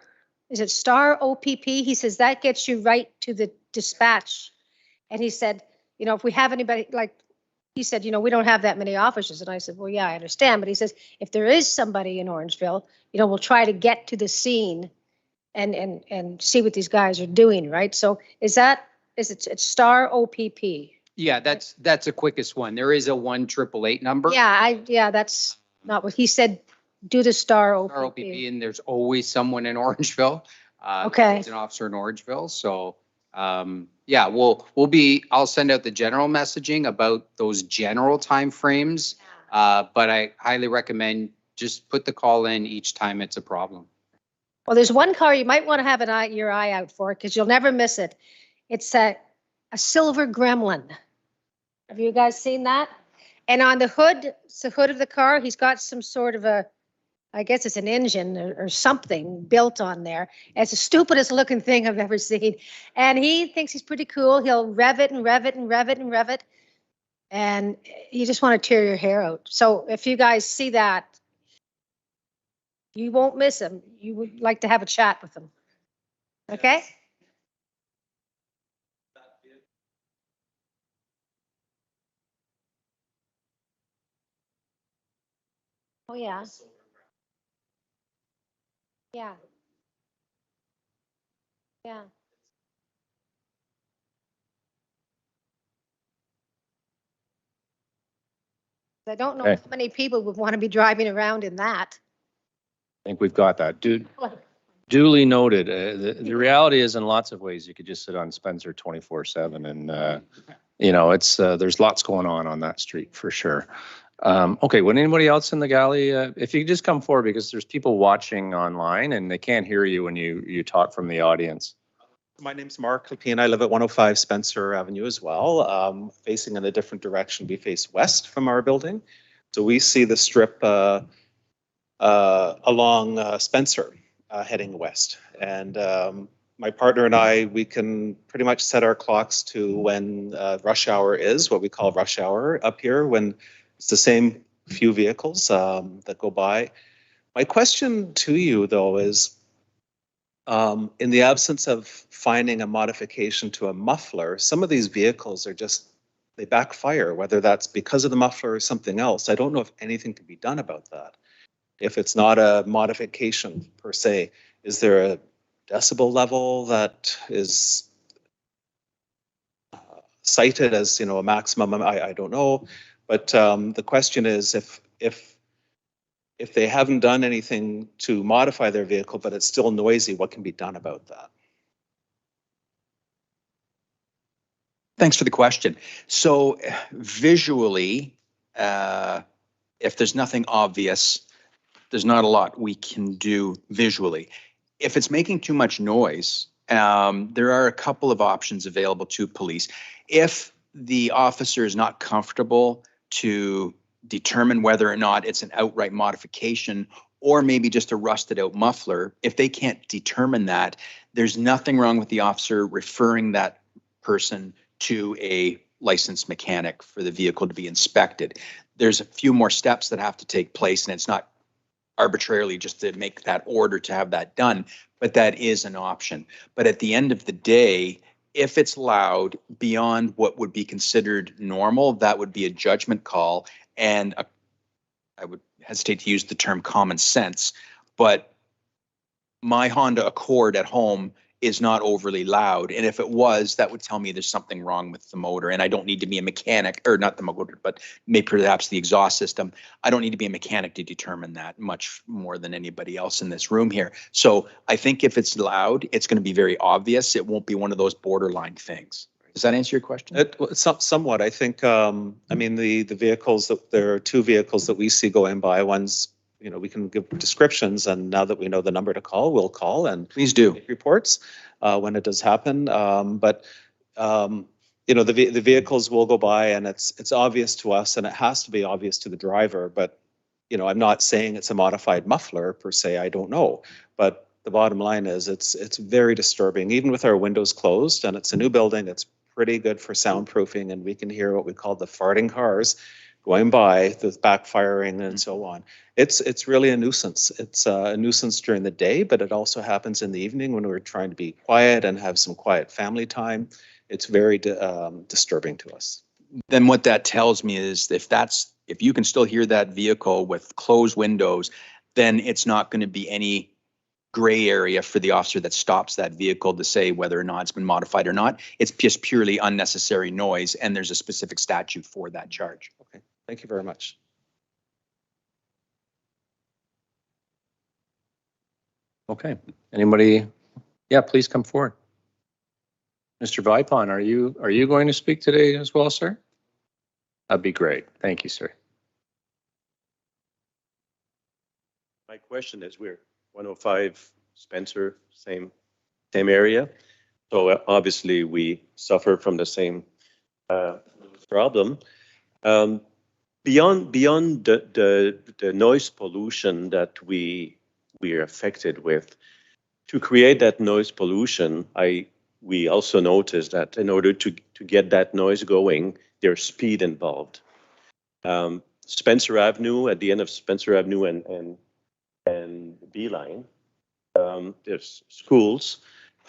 OPP, he says that gets you right to the dispatch. And he said, if we have anybody, like he said, we don't have that many officers. And I said, well, yeah, I understand. But he says, if there is somebody in Orangeville, we'll try to get to the scene and see what these guys are doing, right? So it's star OPP? Yeah, that's the quickest one. There is a 1-888 number. Yeah, that's not what he said. Do the star OPP. ROPP, and there's always someone in Orangeville. Okay. There's an officer in Orangeville. So, yeah, I'll send out the general messaging about those general timeframes. But I highly recommend just put the call in each time it's a problem. Well, there's one car you might want to have your eye out for, because you'll never miss it. It's a silver gremlin. Have you guys seen that? And on the hood, it's the hood of the car, he's got some sort of I guess it's an engine or something built on there. It's the stupidest looking thing I've ever seen. And he thinks he's pretty cool. He'll rev it and rev it and rev it and rev it. And you just want to tear your hair out. So if you guys see that, You won't miss them. You would like to have a chat with them. Okay? Oh, yeah. Yeah. Yeah. I don't know Okay. how many people would want to be driving around in that. I think we've got that. Duly noted. The reality is, in lots of ways, you could just sit on Spencer 24/7 and, you know, it's, there's lots going on that street for sure. Okay, would anybody else in the galley, if you could just come forward, because there's people watching online and they can't hear you when you talk from the audience. My name's Mark Lepine. I live at 105 Spencer Avenue as well, facing in a different direction. We face west from our building. So we see the strip along Spencer heading west. And my partner and I, we can pretty much set our clocks to when rush hour is, what we call rush hour up here, when it's the same few vehicles that go by. My question to you, though, is in the absence of finding a modification to a muffler, some of these vehicles are just, they backfire, whether that's because of the muffler or something else. I don't know if anything can be done about that. If it's not a modification per se, is there a decibel level that is cited as, you know, a maximum? I don't know. But the question is, if they haven't done anything to modify their vehicle, but it's still noisy, what can be done about that? Thanks for the question. So visually, if there's nothing obvious, there's not a lot we can do visually. If it's making too much noise, there are a couple of options available to police. If the officer is not comfortable to determine whether or not it's an outright modification or maybe just a rusted out muffler, if they can't determine that, there's nothing wrong with the officer referring that person to a licensed mechanic for the vehicle to be inspected. There's a few more steps that have to take place, and it's not arbitrarily just to make that order to have that done, but that is an option. But at the end of the day, if it's loud beyond what would be considered normal, that would be a judgment call. And I would hesitate to use the term common sense, but my Honda Accord at home is not overly loud. And if it was, that would tell me there's something wrong with the motor. And I don't need to be a mechanic, or not the motor, but maybe perhaps the exhaust system. I don't need to be a mechanic to determine that much more than anybody else in this room here. So I think if it's loud, it's going to be very obvious. It won't be one of those borderline things. Does that answer your question? Somewhat. I think, I mean, the vehicles, there are two vehicles that we see going by. One's, you know, we can give descriptions, and now that we know the number to call, we'll call and please do make reports when it does happen. But you know, the vehicles will go by, and it's obvious to us, and it has to be obvious to the driver. But you know, I'm not saying it's a modified muffler per se. I don't know, but the bottom line is it's very disturbing, even with our windows closed, and it's a new building. It's pretty good for soundproofing, and we can hear what we call the farting cars going by, the backfiring and so on. It's really a nuisance. It's a nuisance during the day, but it also happens in the evening when we're trying to be quiet and have some quiet family time. It's very disturbing to us. Then what that tells me is if you can still hear that vehicle with closed windows, then it's not going to be any gray area for the officer that stops that vehicle to say whether or not it's been modified or not. It's just purely unnecessary noise, and there's a specific statute for that charge. Okay, thank you very much. Okay, anybody? Yeah, please come forward. Mr. Vipon, are you going to speak today as well, sir? That'd be great. Thank you, sir. My question is, we're 105 Spencer, same area. So obviously we suffer from the same problem. Beyond the noise pollution that we are affected with, to create that noise pollution, we also noticed that in order to get that noise going, there's speed involved. Spencer Avenue, at the end of Spencer Avenue and Beeline. There's schools,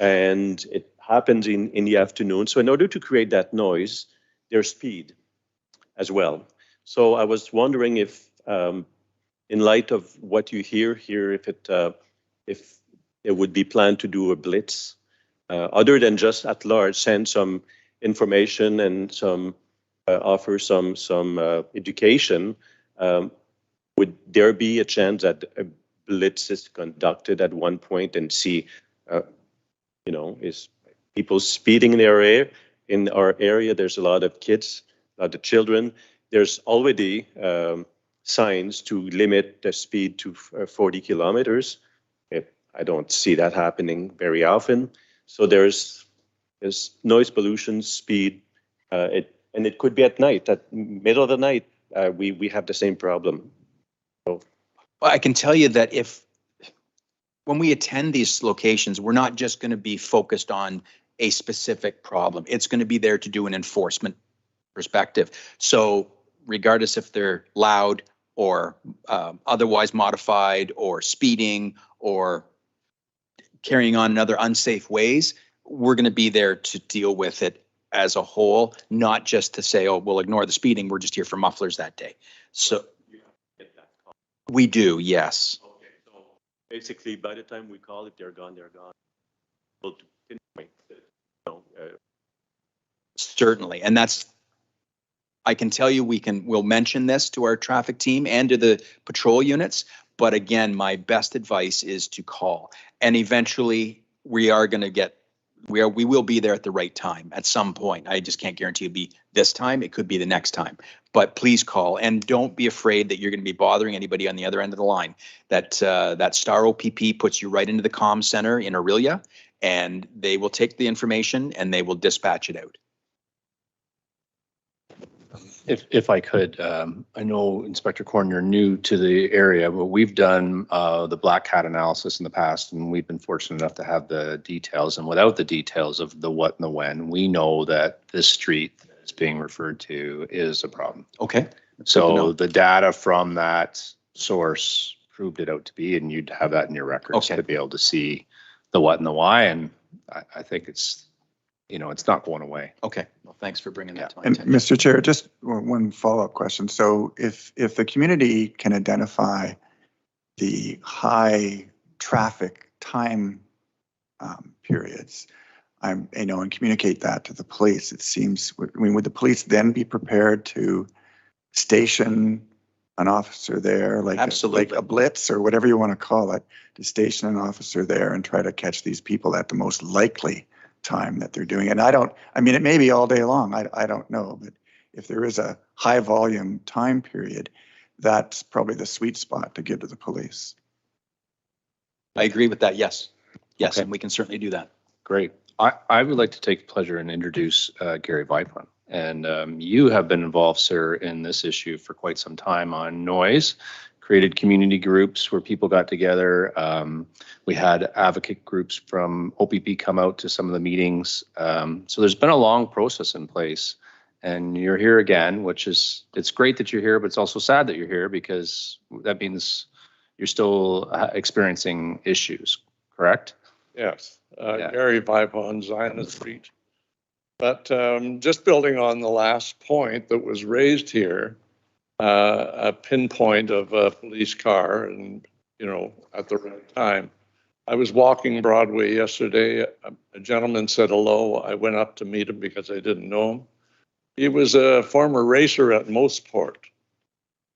and it happens in the afternoon. So in order to create that noise, there's speed as well. So I was wondering if, in light of what you hear here, if it would be planned to do a blitz, other than just at large, send some information and some offer some education. Would there be a chance that a blitz is conducted at one point and see, is people speeding in their area? In our area, there's a lot of kids, a lot of children. There's already signs to limit the speed to 40 kilometers. I don't see that happening very often. So there's noise pollution, speed, and it could be at night, at middle of the night. We have the same problem. So, Well, I can tell you that when we attend these locations, we're not just going to be focused on a specific problem. It's going to be there to do an enforcement perspective. So regardless if they're loud or otherwise modified or speeding or carrying on in other unsafe ways, we're going to be there to deal with it as a whole, not just to say, oh, we'll ignore the speeding. We're just here for mufflers that day. So we do, yes. okay, so basically, by the time we call, if they're gone, they're gone. Well, to pinpoint, Certainly. And that's, I can tell you, we'll mention this to our traffic team and to the patrol units. But again, my best advice is to call. And eventually we will be there at the right time at some point. I just can't guarantee it'll be this time. It could be the next time. But please call, and don't be afraid that you're going to be bothering anybody on the other end of the line. That Star OPP puts you right into the comm center in Orillia, and they will take the information and they will dispatch it out. If I could, I know Inspector Corn, you're new to the area, but we've done the Black Cat analysis in the past, and we've been fortunate enough to have the details. And without the details of the what and the when, we know that this street that's being referred to is a problem. Okay. So the data from that source proved it out to be, and you'd have that in your records Okay. to be able to see the what and the why. And I think it's not going away. Okay. Well, thanks for bringing that to my And attention. Mr. Chair, just one follow-up question. So if the community can identify the high traffic time periods, and communicate that to the police, it seems, would the police then be prepared to station an officer there, like Absolutely. a blitz or whatever you want to call it, to station an officer there and try to catch these people at the most likely time that they're doing it? And it may be all day long, I don't know, but if there is a high volume time period, that's probably the sweet spot to give to the police. I agree with that. Yes. Yes. Okay. And we can certainly do that. Great. I would like to take pleasure and introduce Gary Vipon. And you have been involved, sir, in this issue for quite some time on noise, created community groups where people got together. We had advocate groups from OPP come out to some of the meetings. So there's been a long process in place. And you're here again, it's great that you're here, but it's also sad that you're here because that means you're still experiencing issues, correct? Yes, Yeah. Gary Vipon, Zionist Street. But just building on the last point that was raised here, a pinpoint of a police car and, at the right time. I was walking Broadway yesterday. A gentleman said hello. I went up to meet him because I didn't know him. He was a former racer at Mossport.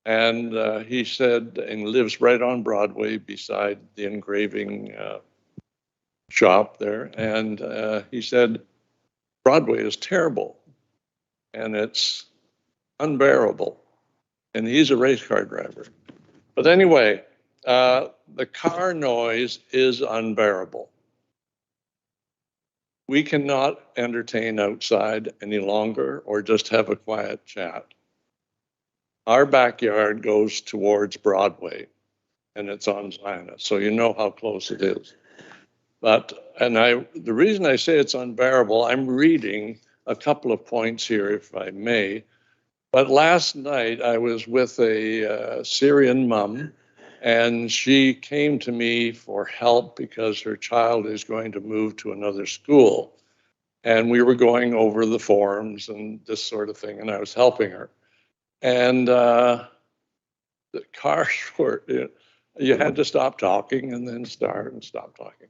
And he said, and lives right on Broadway beside the engraving shop there. And he said, Broadway is terrible and it's unbearable. And he's a race car driver. But anyway, the car noise is unbearable. We cannot entertain outside any longer or just have a quiet chat. Our backyard goes towards Broadway and it's on Zionist, so you know how close it is. The reason I say it's unbearable, I'm reading a couple of points here, if I may. But last night I was with a Syrian mom And she came to me for help because her child is going to move to another school. And we were going over the forms and this sort of thing, and I was helping her. And the cars were, you had to stop talking and then start and stop talking.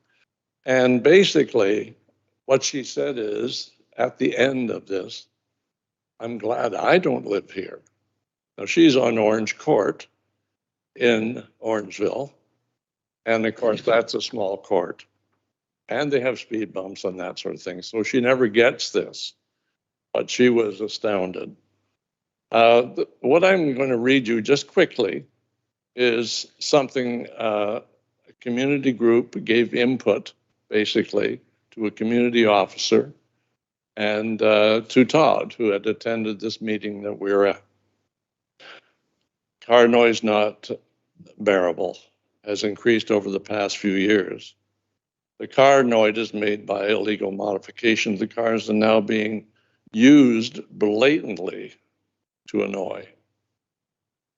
And basically, what she said is, at the end of this, I'm glad I don't live here. Now, she's on Orange Court in Orangeville. And of course, that's a small court. And they have speed bumps and that sort of thing. So she never gets this. But she was astounded. What I'm going to read you just quickly is something a community group gave input, basically, to a community officer and to Todd, who had attended this meeting that we were at. Car noise not bearable has increased over the past few years. The car noise is made by illegal modifications. The cars are now being used blatantly to annoy.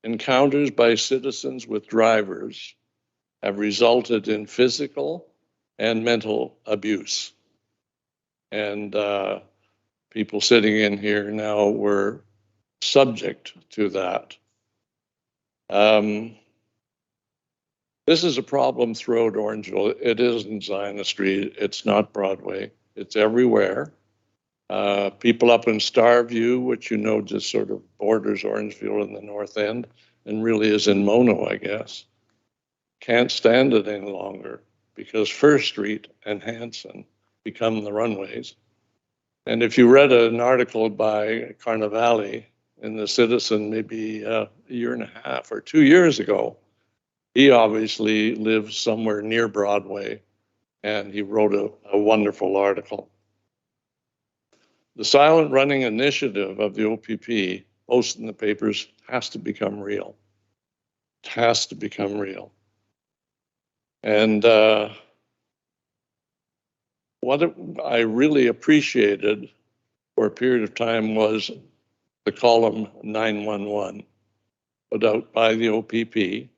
Encounters by citizens with drivers have resulted in physical and mental abuse. And people sitting in here now were subject to that. This is a problem throughout Orangeville. It isn't Zina Street. It's not Broadway. It's everywhere. People up in Starview, which you know just sort of borders Orangeville in the north end and really is in Mono, I guess, can't stand it any longer because First Street and Hanson become the runways. And if you read an article by Carnivale in the Citizen maybe a year and a half or 2 years ago, he obviously lives somewhere near Broadway, and he wrote a wonderful article. The silent running initiative of the OPP, posted in the papers, has to become real. It has to become real. And what I really appreciated for a period of time was the column 911 put out by the OPP.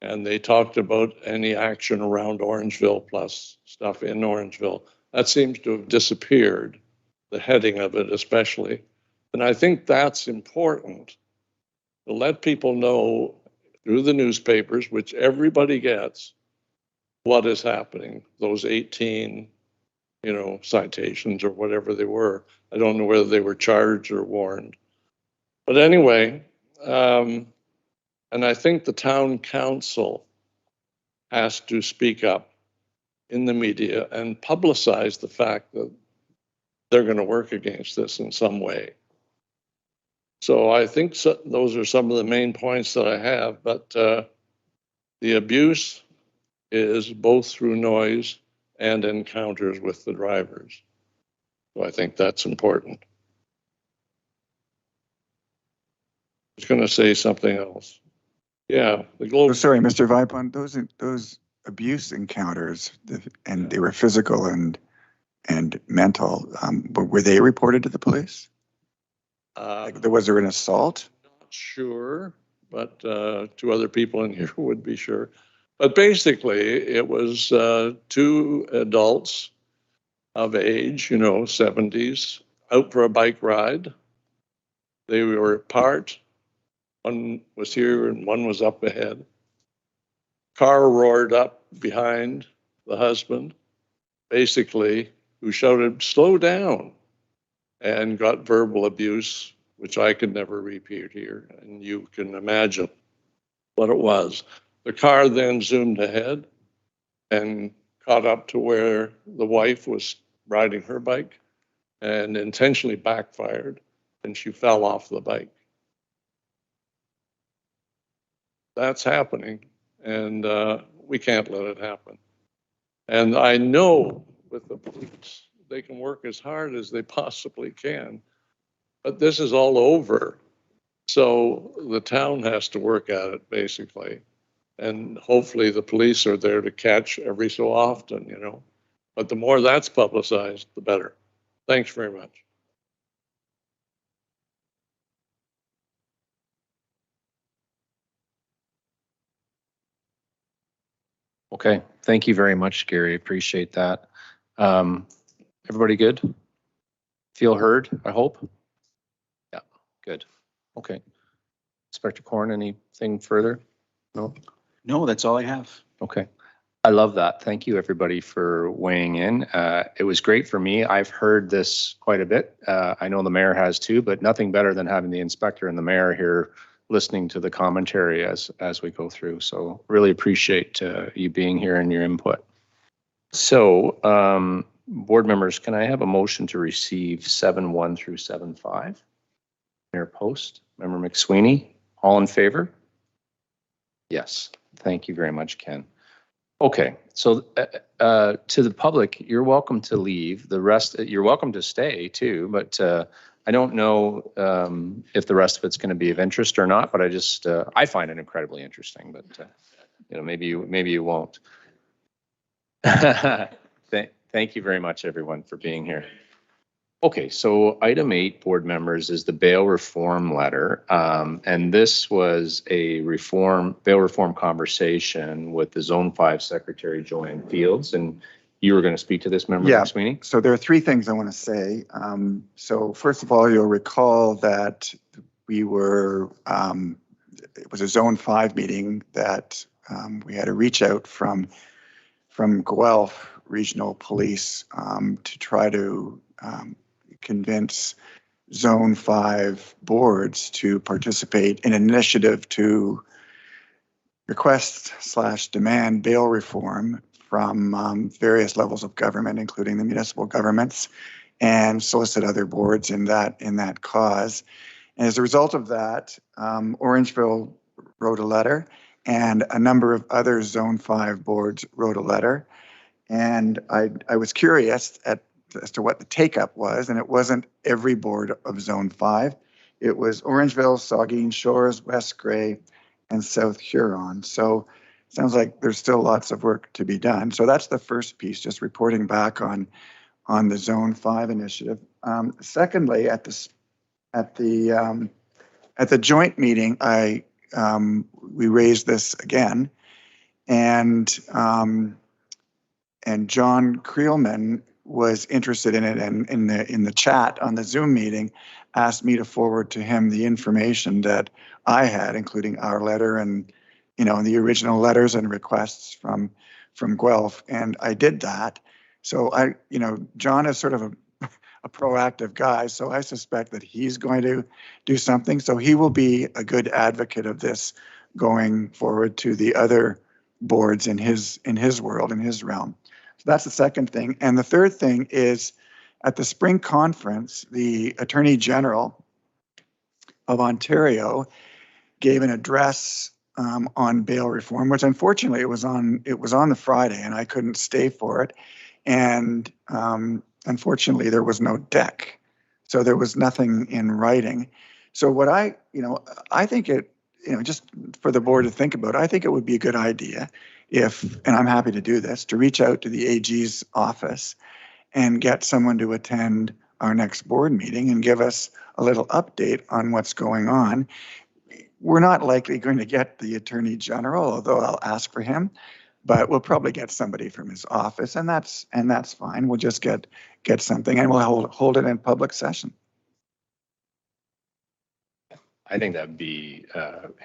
And they talked about any action around Orangeville plus stuff in Orangeville. That seems to have disappeared, the heading of it especially. And I think that's important to let people know through the newspapers, which everybody gets, what is happening. Those 18, citations or whatever they were. I don't know whether they were charged or warned. But anyway, and I think the town council has to speak up in the media and publicize the fact that they're going to work against this in some way. So I think those are some of the main points that I have, but the abuse is both through noise and encounters with the drivers. So I think that's important. I was going to say something else. Yeah, the global. Sorry, Mr. Vipon, those abuse encounters, and they were physical and mental. Were they reported to the police? Was there an assault? Not sure, but two other people in here would be sure. But basically, it was two adults of age, 70s, out for a bike ride. They were apart. One was here and one was up ahead. Car roared up behind the husband, basically, who shouted, "Slow down," and got verbal abuse, which I could never repeat here. And you can imagine what it was. The car then zoomed ahead and caught up to where the wife was riding her bike and intentionally backfired, and she fell off the bike. That's happening, and we can't let it happen. And I know with the police, they can work as hard as they possibly can, but this is all over. So the town has to work at it, basically. And hopefully the police are there to catch every so often, But the more that's publicized, the better. Thanks very much. Okay, thank you very much, Gary. Appreciate that. Everybody good? Feel heard, I hope? Yeah, good. Okay. Inspector Corn, anything further? No? No, that's all I have. Okay. I love that. Thank you, everybody, for weighing in. It was great for me. I've heard this quite a bit. I know the mayor has too, but nothing better than having the inspector and the mayor here listening to the commentary as we go through. So really appreciate you being here and your input. So board members, can I have a motion to receive 7.1 through 7.5? Mayor Post, Member McSweeney, all in favor? Yes. Thank you very much, Ken. Okay, so to the public, you're welcome to leave. The rest, you're welcome to stay too, but I don't know if the rest of it's going to be of interest or not, but I find it incredibly interesting, but you know, maybe you won't. Thank you very much, everyone, for being here. Okay, so item 8, board members, is the bail reform letter. And this was a bail reform conversation with the Zone 5 Secretary, Joanne Fields. And you were going to speak to this, Member McSweeney? So there are 3 things I want to say. So first of all, you'll recall that we were, it was a Zone 5 meeting that we had a reach out from Guelph Regional Police to try to convince Zone 5 boards to participate in an initiative to request/demand bail reform from various levels of government, including the municipal governments, and solicit other boards in that cause. And as a result of that, Orangeville wrote a letter, and a number of other Zone 5 boards wrote a letter. And I was curious as to what the take-up was, and it wasn't every board of Zone 5. It was Orangeville, Saugeen Shores, West Grey, and South Huron. So it sounds like there's still lots of work to be done. So that's the first piece, just reporting back on the Zone 5 initiative. Secondly, at the joint meeting, we raised this again, and John Creelman was interested in it, and in the chat on the Zoom meeting asked me to forward to him the information that I had, including our letter and, you know, the original letters and requests from Guelph, and I did that. So John is sort of a proactive guy, so I suspect that he's going to do something. So he will be a good advocate of this going forward to the other boards in his world, in his realm. That's the second thing. And the third thing is, at the spring conference, the Attorney General of Ontario gave an address on bail reform, which unfortunately it was on the Friday, and I couldn't stay for it. And unfortunately, there was no deck, so there was nothing in writing. So what I think it, just for the board to think about, I think it would be a good idea and I'm happy to do this, to reach out to the AG's office and get someone to attend our next board meeting and give us a little update on what's going on. We're not likely going to get the Attorney General, although I'll ask for him, but we'll probably get somebody from his office, and that's fine. We'll just get something, and we'll hold it in public session. I think that'd be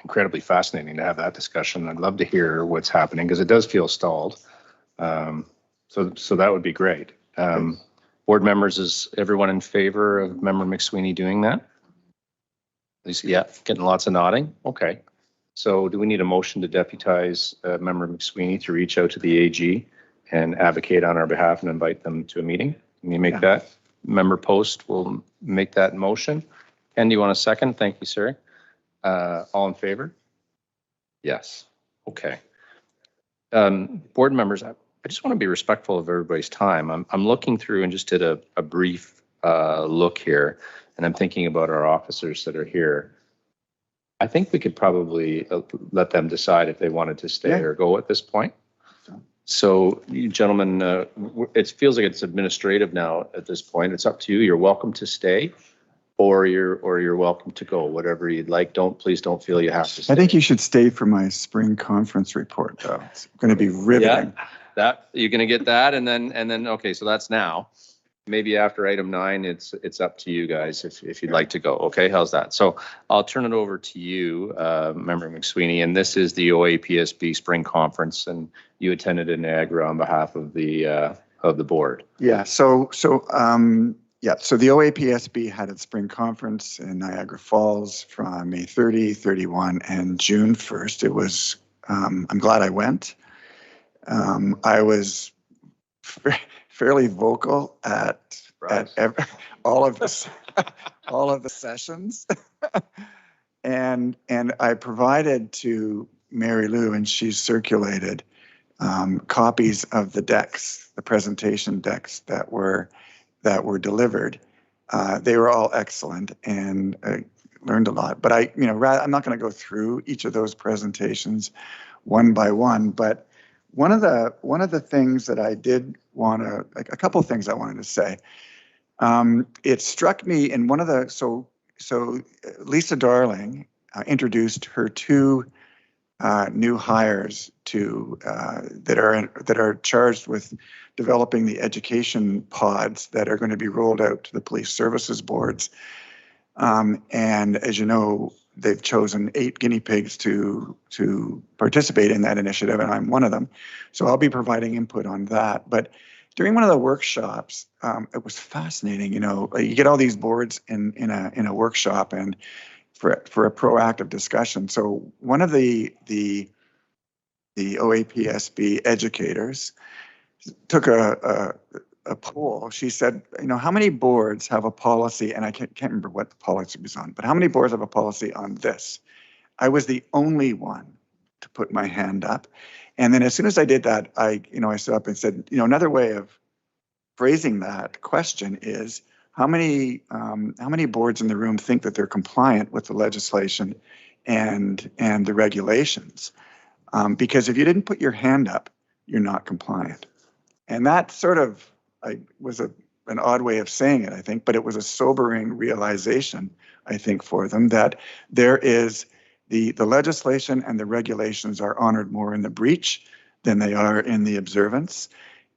incredibly fascinating to have that discussion. I'd love to hear what's happening, because it does feel stalled. So that would be great. Board members, is everyone in favor of Member McSweeney doing that? At least, yeah, getting lots of nodding. Okay. So do we need a motion to deputize Member McSweeney to reach out to the AG and advocate on our behalf and invite them to a meeting? Can you make that? Member Post will make that motion. Ken, do you want a second? Thank you, sir. All in favor? Yes. Okay. Board members, I just want to be respectful of everybody's time. I'm looking through and just did a brief look here, and I'm thinking about our officers that are here. I think we could probably let them decide if they wanted to stay or go at this point. So, you gentlemen, it feels like it's administrative now at this point. It's up to you. You're welcome to stay, or you're welcome to go, whatever you'd like. Please don't feel you have to stay. I think you should stay for my spring conference report, though. It's going to be riveting. Yeah, that, you're gonna get that, and then, okay, so that's now. Maybe after item 9, it's up to you guys if you'd like to go. Okay, how's that? So I'll turn it over to you, Member McSweeney, and this is the OAPSB Spring Conference, and you attended in Niagara on behalf of the board. Yeah, so the OAPSB had its spring conference in Niagara Falls from May 30, 31, and June 1st. It was, I'm glad I went. I was fairly vocal at all of the sessions, and I provided to Mary Lou, and she circulated copies of the decks, the presentation decks that were delivered. They were all excellent, and I learned a lot. But I'm not going to go through each of those presentations one by one, but one of the things that I did want to, a couple of things I wanted to say. It struck me in one of the, so Lisa Darling introduced her 2 new hires that are charged with developing the education pods that are going to be rolled out to the police services boards. And as you know, they've chosen 8 guinea pigs to participate in that initiative, and I'm one of them. So I'll be providing input on that. But during one of the workshops, it was fascinating. You get all these boards in a workshop, and for a proactive discussion. So one of the OAPSB educators took a poll. She said, how many boards have a policy, and I can't remember what the policy was on, but how many boards have a policy on this? I was the only one to put my hand up. And then as soon as I did that, I stood up and said, another way of phrasing that question is, how many boards in the room think that they're compliant with the legislation and the regulations? Because if you didn't put your hand up, you're not compliant. And that sort of was an odd way of saying it, I think, but it was a sobering realization, I think, for them, that there is the legislation and the regulations are honored more in the breach than they are in the observance.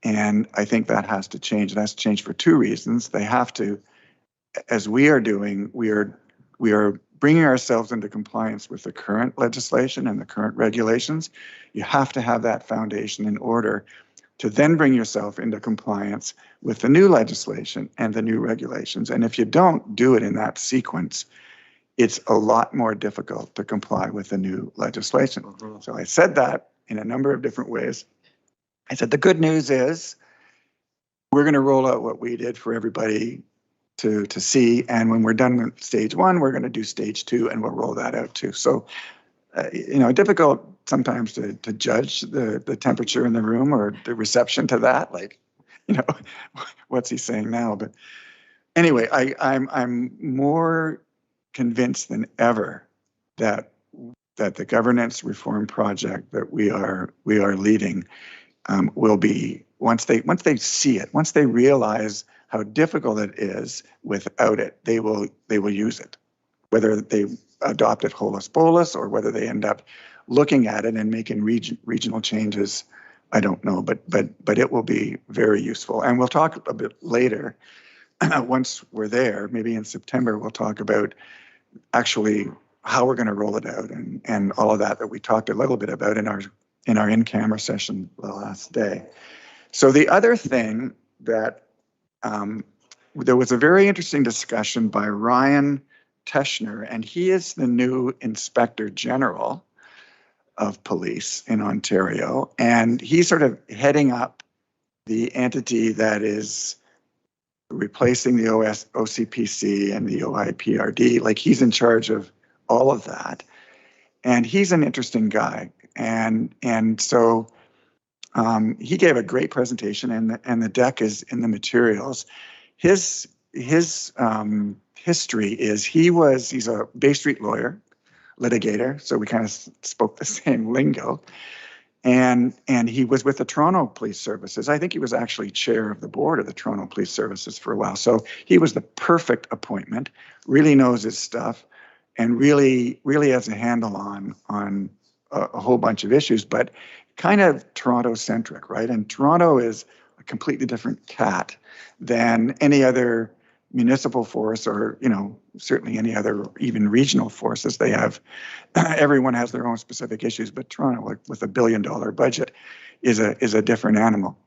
And I think that has to change. It has to change for 2 reasons. They have to, as we are doing, we are bringing ourselves into compliance with the current legislation and the current regulations. You have to have that foundation in order to then bring yourself into compliance with the new legislation and the new regulations. And if you don't do it in that sequence, it's a lot more difficult to comply with the new legislation. So I said that in a number of different ways. I said, the good news is we're going to roll out what we did for everybody to see. And when we're done with stage 1, we're going to do stage 2, and we'll roll that out too. So, difficult sometimes to judge the temperature in the room or the reception to that. Like, what's he saying now? But anyway, I'm more convinced than ever that the governance reform project that we are leading will be, once they see it, once they realize how difficult it is without it, they will use it, whether they adopt it holus bolus or whether they end up looking at it and making regional changes. I don't know, but it will be very useful. And we'll talk a bit later, once we're there, maybe in September, we'll talk about actually how we're going to roll it out and all of that we talked a little bit about in our in-camera session the last day. So the other thing that there was a very interesting discussion by Ryan Teschner, and he is the new Inspector General of Police in Ontario, and he's sort of heading up the entity that is replacing the OCPC and the OIPRD. Like, he's in charge of all of that, and he's an interesting guy. And so he gave a great presentation, and the deck is in the materials. His history is he's a Bay Street lawyer, litigator, so we kind of spoke the same lingo. And he was with the Toronto Police Services. I think he was actually chair of the board of the Toronto Police Services for a while. So he was the perfect appointment, really knows his stuff, and really has a handle on a whole bunch of issues, but kind of Toronto-centric, right? And Toronto is a completely different cat than any other municipal force, or, you know, certainly any other even regional forces. They have, everyone has their own specific issues, but Toronto, like with $1 billion budget, is a different animal.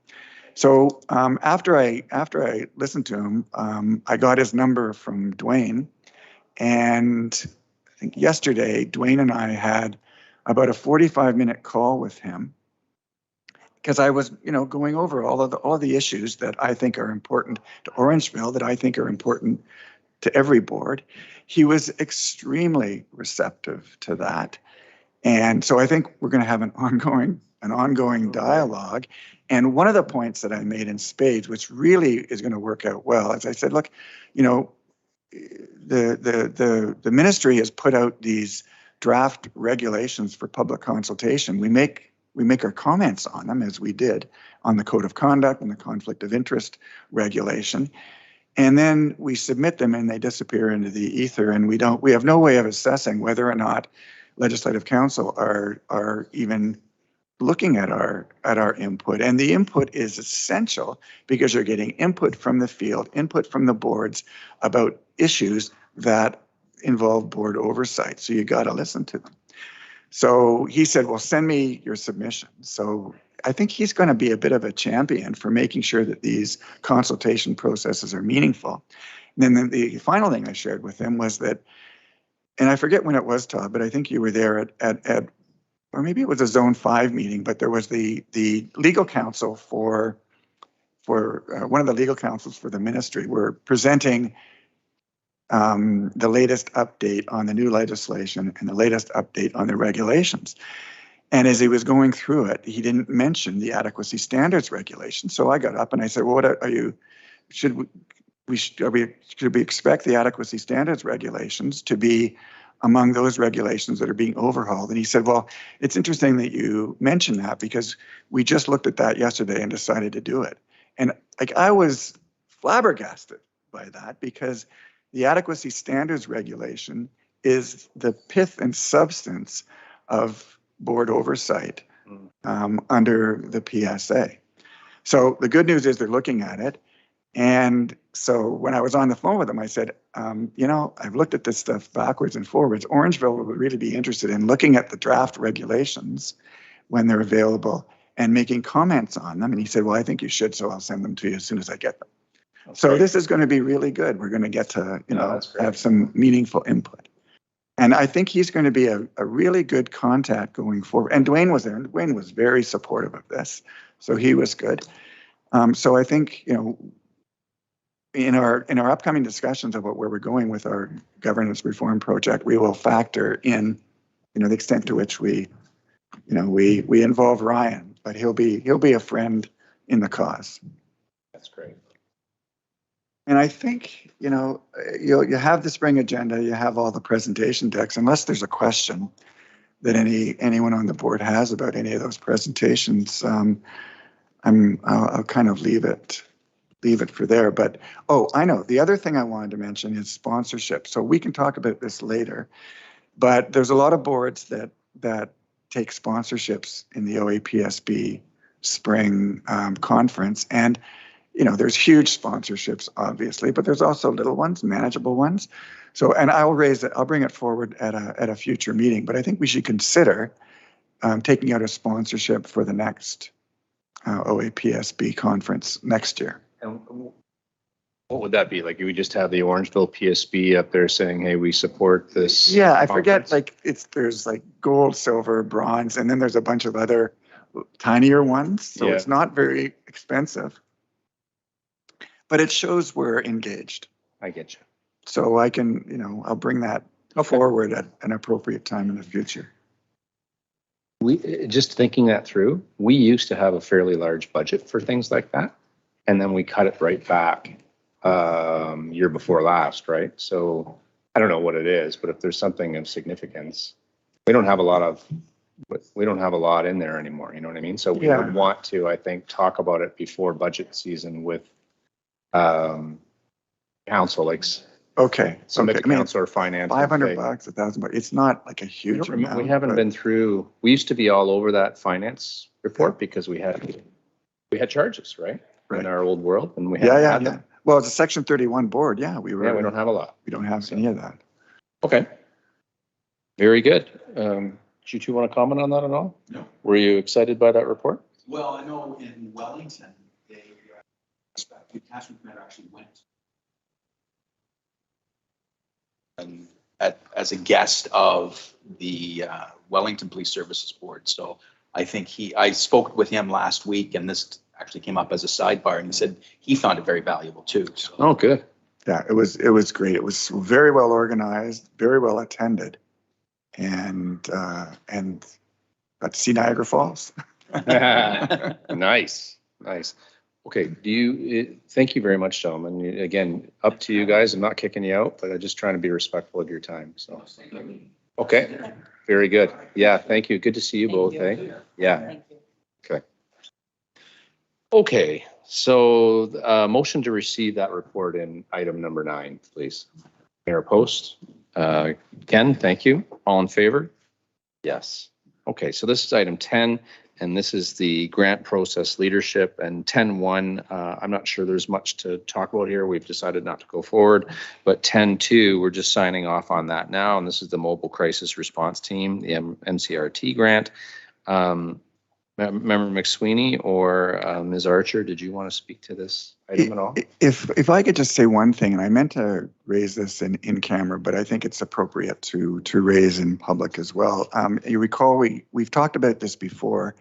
So after I listened to him, I got his number from Dwayne, and I think yesterday Dwayne and I had about a 45-minute call with him, because I was, you know, going over all of the issues that I think are important to Orangeville, that I think are important to every board. He was extremely receptive to that. And so I think we're going to have an ongoing dialogue. And one of the points that I made in spades, which really is going to work out well, as I said, look, you know, the ministry has put out these draft regulations for public consultation. We make our comments on them, as we did on the code of conduct and the conflict of interest regulation. And then we submit them and they disappear into the ether, and we have no way of assessing whether or not Legislative Council are even looking at our input. And the input is essential because you're getting input from the field, input from the boards about issues that involve board oversight. So you got to listen to them. So he said, well, send me your submission. So I think he's going to be a bit of a champion for making sure that these consultation processes are meaningful. And then the final thing I shared with him was that, and I forget when it was, Todd, but I think you were there at or maybe it was a Zone 5 meeting, but there was the legal counsel for one of the legal counsels for the ministry were presenting the latest update on the new legislation and the latest update on the regulations. And as he was going through it, he didn't mention the adequacy standards regulation. So I got up and I said, well, what are you, should we expect the adequacy standards regulations to be among those regulations that are being overhauled? And he said, well, it's interesting that you mentioned that because we just looked at that yesterday and decided to do it. And like, I was flabbergasted by that, because the adequacy standards regulation is the pith and substance of board oversight under the PSA. So the good news is they're looking at it. And so when I was on the phone with them, I said, you know, I've looked at this stuff backwards and forwards. Orangeville would really be interested in looking at the draft regulations when they're available and making comments on them. And he said, well, I think you should, so I'll send them to you as soon as I get them. So this is going to be really good. We're going to get to, you know, have some meaningful input. And I think he's going to be a really good contact going forward. And Dwayne was there, and Dwayne was very supportive of this. So he was good. So I think, you know, in our upcoming discussions about where we're going with our governance reform project, we will factor in, you know, the extent to which we involve Ryan, but he'll be a friend in the cause. That's great. And I think, you know, you have the spring agenda, you have all the presentation decks, unless there's a question that anyone on the board has about any of those presentations. I'll kind of leave it for there. But, oh, I know, the other thing I wanted to mention is sponsorship. So we can talk about this later, but there's a lot of boards that take sponsorships in the OAPSB spring conference. And, you know, there's huge sponsorships, obviously, but there's also little ones, manageable ones. So, and I'll bring it forward at a future meeting, but I think we should consider taking out a sponsorship for the next OAPSB conference next year. And what would that be? Like, you would just have the Orangeville PSB up there saying, hey, we support this? Yeah, I forget, conference? like there's like gold, silver, bronze, and then there's a bunch of other tinier ones. So it's not very expensive, but it shows we're engaged. I get you. So I can, you know, I'll bring that forward at an appropriate time in the future. Just thinking that through, we used to have a fairly large budget for things like that. And then we cut it right back year before last, right? So I don't know what it is, but if there's something of significance, we don't have a lot of but we don't have a lot in there anymore, you know what I mean? So we Yeah. would want to, I think, talk about it before budget season with council, like Okay. submit Okay. to I mean, council or finance. and $500, say, $1,000, it's not like a we huge don't remem- amount. we haven't but- been through, we used to be all over that finance report because we had charges, right? Right. In our old world, and we Yeah, haven't yeah, had yeah. them. Well, it's a Section 31 board. Yeah, we Yeah, we don't have a lot. have any of that. Okay. Very good. Did you two want to comment on that at all? No. Were you excited by that report? Well, I know in Wellington, the attachment matter actually went. And as a guest of the Wellington Police Services Board. So I think I spoke with him last week, and this actually came up as a sidebar, and he said he found it very valuable too. So. Oh, good. Yeah, it was great. It was very well organized, very well attended, and got to see Niagara Falls. Nice, nice. Okay, thank you very much, gentlemen. Again, up to you guys. I'm not kicking you out, but I'm just trying to be respectful of your time, so. Okay, very good. Yeah, thank you. Good to see you both, eh? Yeah. Okay. Okay, so motion to receive that report in item number 9, please. Mayor Post. Ken, thank you. All in favor? Yes. Okay, so this is item 10. And this is the grant process leadership, and 10.1, I'm not sure there's much to talk about here. We've decided not to go forward, but 10.2, we're just signing off on that now. And this is the Mobile Crisis Response Team, the MCRT grant. Member McSweeney or Ms. Archer, did you want to speak to this item at all? If I could just say one thing, and I meant to raise this in camera, but I think it's appropriate to raise in public as well. You recall we've talked about this before,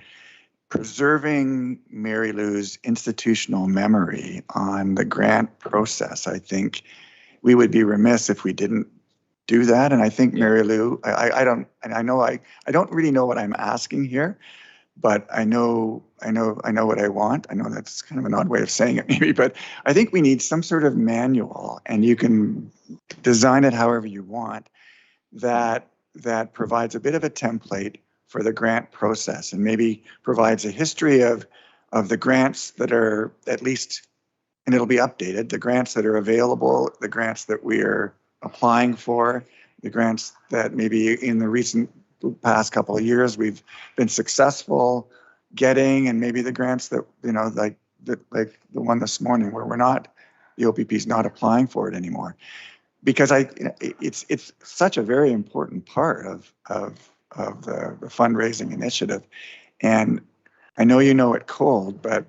preserving Mary Lou's institutional memory on the grant process. I think we would be remiss if we didn't do that. And I think Mary Lou, I don't really know what I'm asking here, but I know what I want. I know that's kind of an odd way of saying it maybe, but I think we need some sort of manual, and you can design it however you want, that provides a bit of a template for the grant process, and maybe provides a history of the grants that are at least, and it'll be updated, the grants that are available, the grants that we are applying for, the grants that maybe in the past couple of years we've been successful getting, and maybe the grants that, like the one this morning where the OPP is not applying for it anymore. Because it's such a very important part of the fundraising initiative. And I know you know it cold, but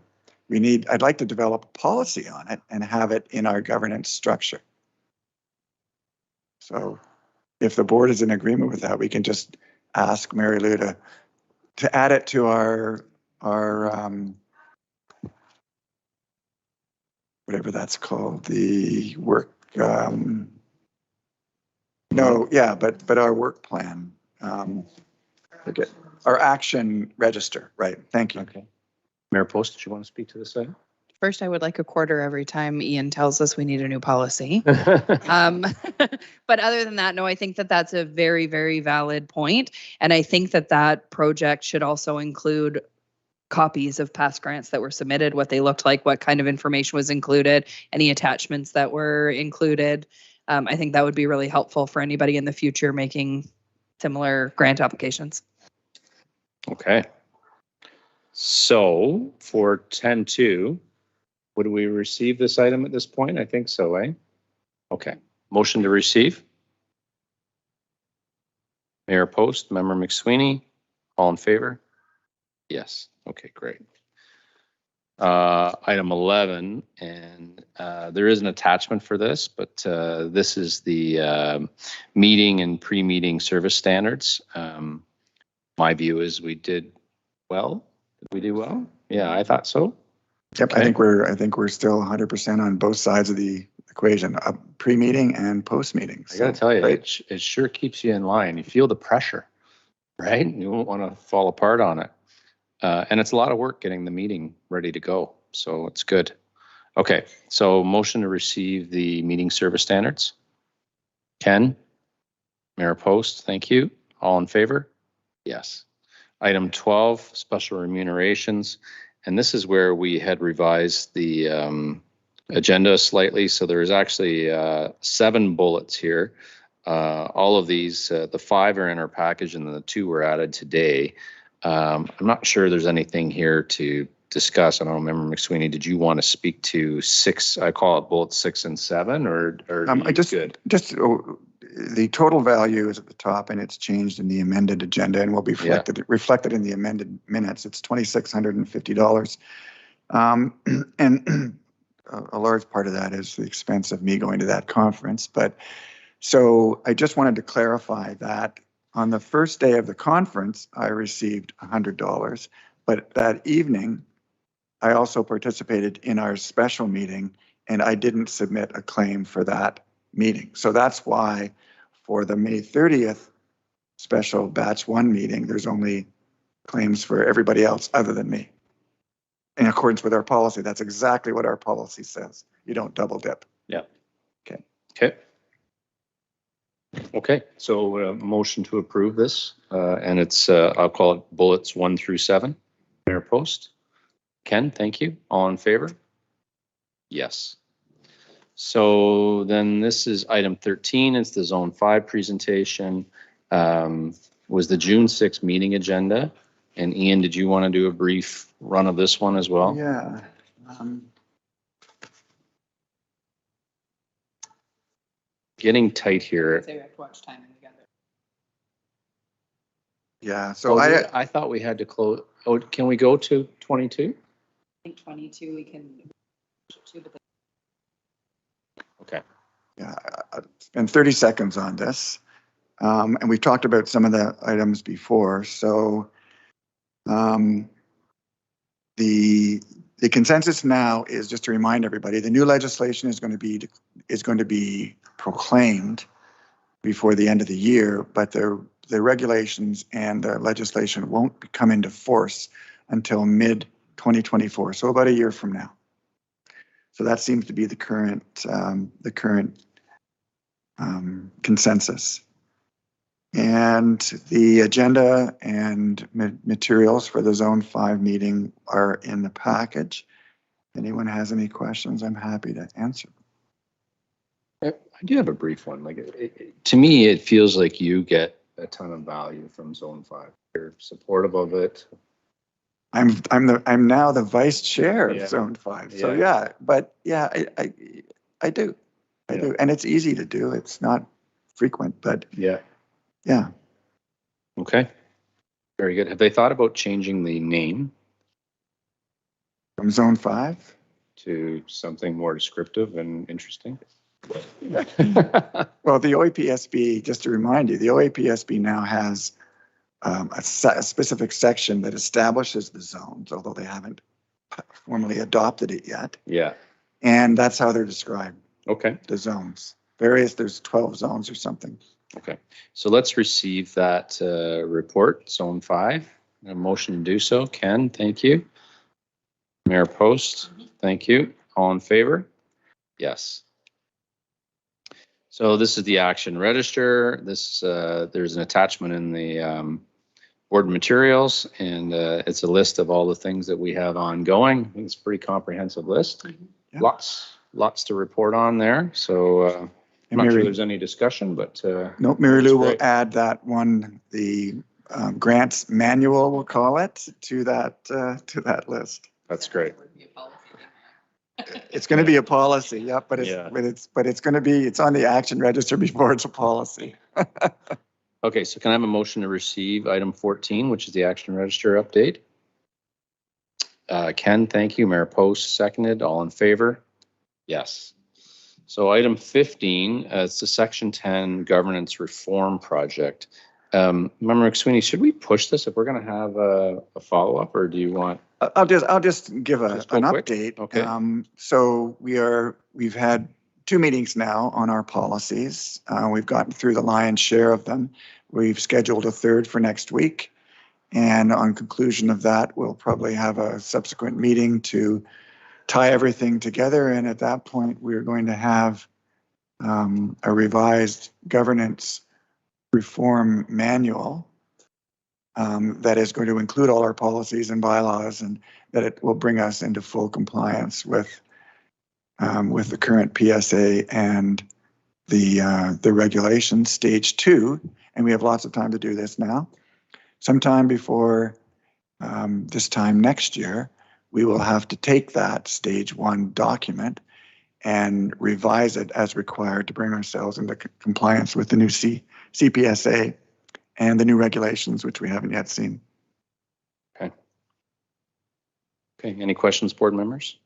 I'd like to develop a policy on it and have it in our governance structure. So if the board is in agreement with that, we can just ask Mary Lou to add it to our whatever that's called, the work, but our work plan, our action register, right? Thank you. Okay. Mayor Post, did you want to speak to this item? First, I would like a quarter every time Ian tells us we need a new policy. But other than that, no, I think that that's a very, very valid point. And I think that project should also include copies of past grants that were submitted, what they looked like, what kind of information was included, any attachments that were included. I think that would be really helpful for anybody in the future making similar grant applications. Okay. So for 10.2, would we receive this item at this point? I think so, eh? Okay. Motion to receive. Mayor Post, Member McSweeney, all in favor? Yes. Okay, great. Item 11, and there is an attachment for this, but this is the meeting and pre-meeting service standards. My view is we did well. Did we do well? Yeah, I thought so. Yep, Okay. I think we're still 100% on both sides of the equation, pre-meeting and post-meeting. I gotta tell you, right? it sure keeps you in line. You feel the pressure, right? You won't want to fall apart on it. And it's a lot of work getting the meeting ready to go. So it's good. Okay, so motion to receive the meeting service standards. Ken, Mayor Post, thank you. All in favor? Yes. Item 12, special remunerations. And this is where we had revised the agenda slightly. So there's actually 7 bullets here. All of these, the 5 are in our package and the 2 were added today. I'm not sure there's anything here to discuss. I don't remember, McSweeney, did you want to speak to 6, I call it bullets 6 and 7, or I just, good? The total value is at the top and it's changed in the amended agenda and will be reflected in the amended minutes. It's $2,650. And a large part of that is the expense of me going to that conference. But so I just wanted to clarify that on the first day of the conference, I received $100, but that evening, I also participated in our special meeting and I didn't submit a claim for that meeting. So that's why for the May 30th special batch 1 meeting, there's only claims for everybody else other than me. In accordance with our policy, that's exactly what our policy says. You don't double dip. Yeah. Okay. Okay. Okay, so motion to approve this, and it's, I'll call it bullets 1 through 7. Mayor Post. Ken, thank you. All in favor? Yes. So then this is item 13. It's the Zone 5 presentation. Was the June 6th meeting agenda. And Ian, did you want to do a brief run of this one as well? Yeah. Getting tight here. Say we have to watch timing together. Yeah, so I thought we had to close. Oh, can we go to 22? I think 22 we can. Okay. Yeah, I'll spend 30 seconds on this. And we've talked about some of the items before. So the consensus now is, just to remind everybody, the new legislation is going to be proclaimed before the end of the year, but the regulations and the legislation won't come into force until mid-2024, so about a year from now. So that seems to be the current consensus. And the agenda and materials for the Zone 5 meeting are in the package. If anyone has any questions, I'm happy to answer. I do have a brief one. Like, to me, it feels like you get a ton of value from Zone 5. You're supportive of it. I'm now the vice chair of Yeah. Zone 5. So yeah, but yeah, I do. I do. And it's easy to do. It's not frequent, but Yeah. yeah. Okay. Very good. Have they thought about changing the name From Zone 5? to something more descriptive and interesting? Well, the OAPSB, just to remind you, the OAPSB now has a specific section that establishes the zones, although they haven't formally adopted it yet. Yeah. And that's how they're described, Okay. the zones. There's 12 zones or something. Okay. So let's receive that report, Zone 5. A motion to do so. Ken, thank you. Mayor Post, thank you. All in favor? Yes. So this is the action register. This there's an attachment in the board materials, and it's a list of all the things that we have ongoing. I think it's a pretty comprehensive list. Yeah. Lots to report on there. So I'm not sure there's any discussion, but No, Mary Lou will great. add that one, the grants manual, we'll call it, to that list. that's great. It's going to be a policy, yep, but Yeah. it's going to be, it's on the action register before it's a policy. Okay, so can I have a motion to receive item 14, which is the action register update? Ken, thank you. Mayor Post, seconded. All in favor? Yes. So item 15, it's the Section 10 Governance Reform Project. Member McSweeney, should we push this if we're going to have a follow-up, or do you want? I'll just give Just go an quick? update. Okay. So we've had 2 meetings now on our policies. We've gotten through the lion's share of them. We've scheduled a 3rd for next week. And on conclusion of that, we'll probably have a subsequent meeting to tie everything together. And at that point, we're going to have a revised governance reform manual that is going to include all our policies and bylaws, and that it will bring us into full compliance with the current PSA and the regulations, stage 2, and we have lots of time to do this now. Sometime before this time next year, we will have to take that stage 1 document and revise it as required to bring ourselves into compliance with the new CPSA and the new regulations, which we haven't yet seen. Okay. Okay, any questions, board members?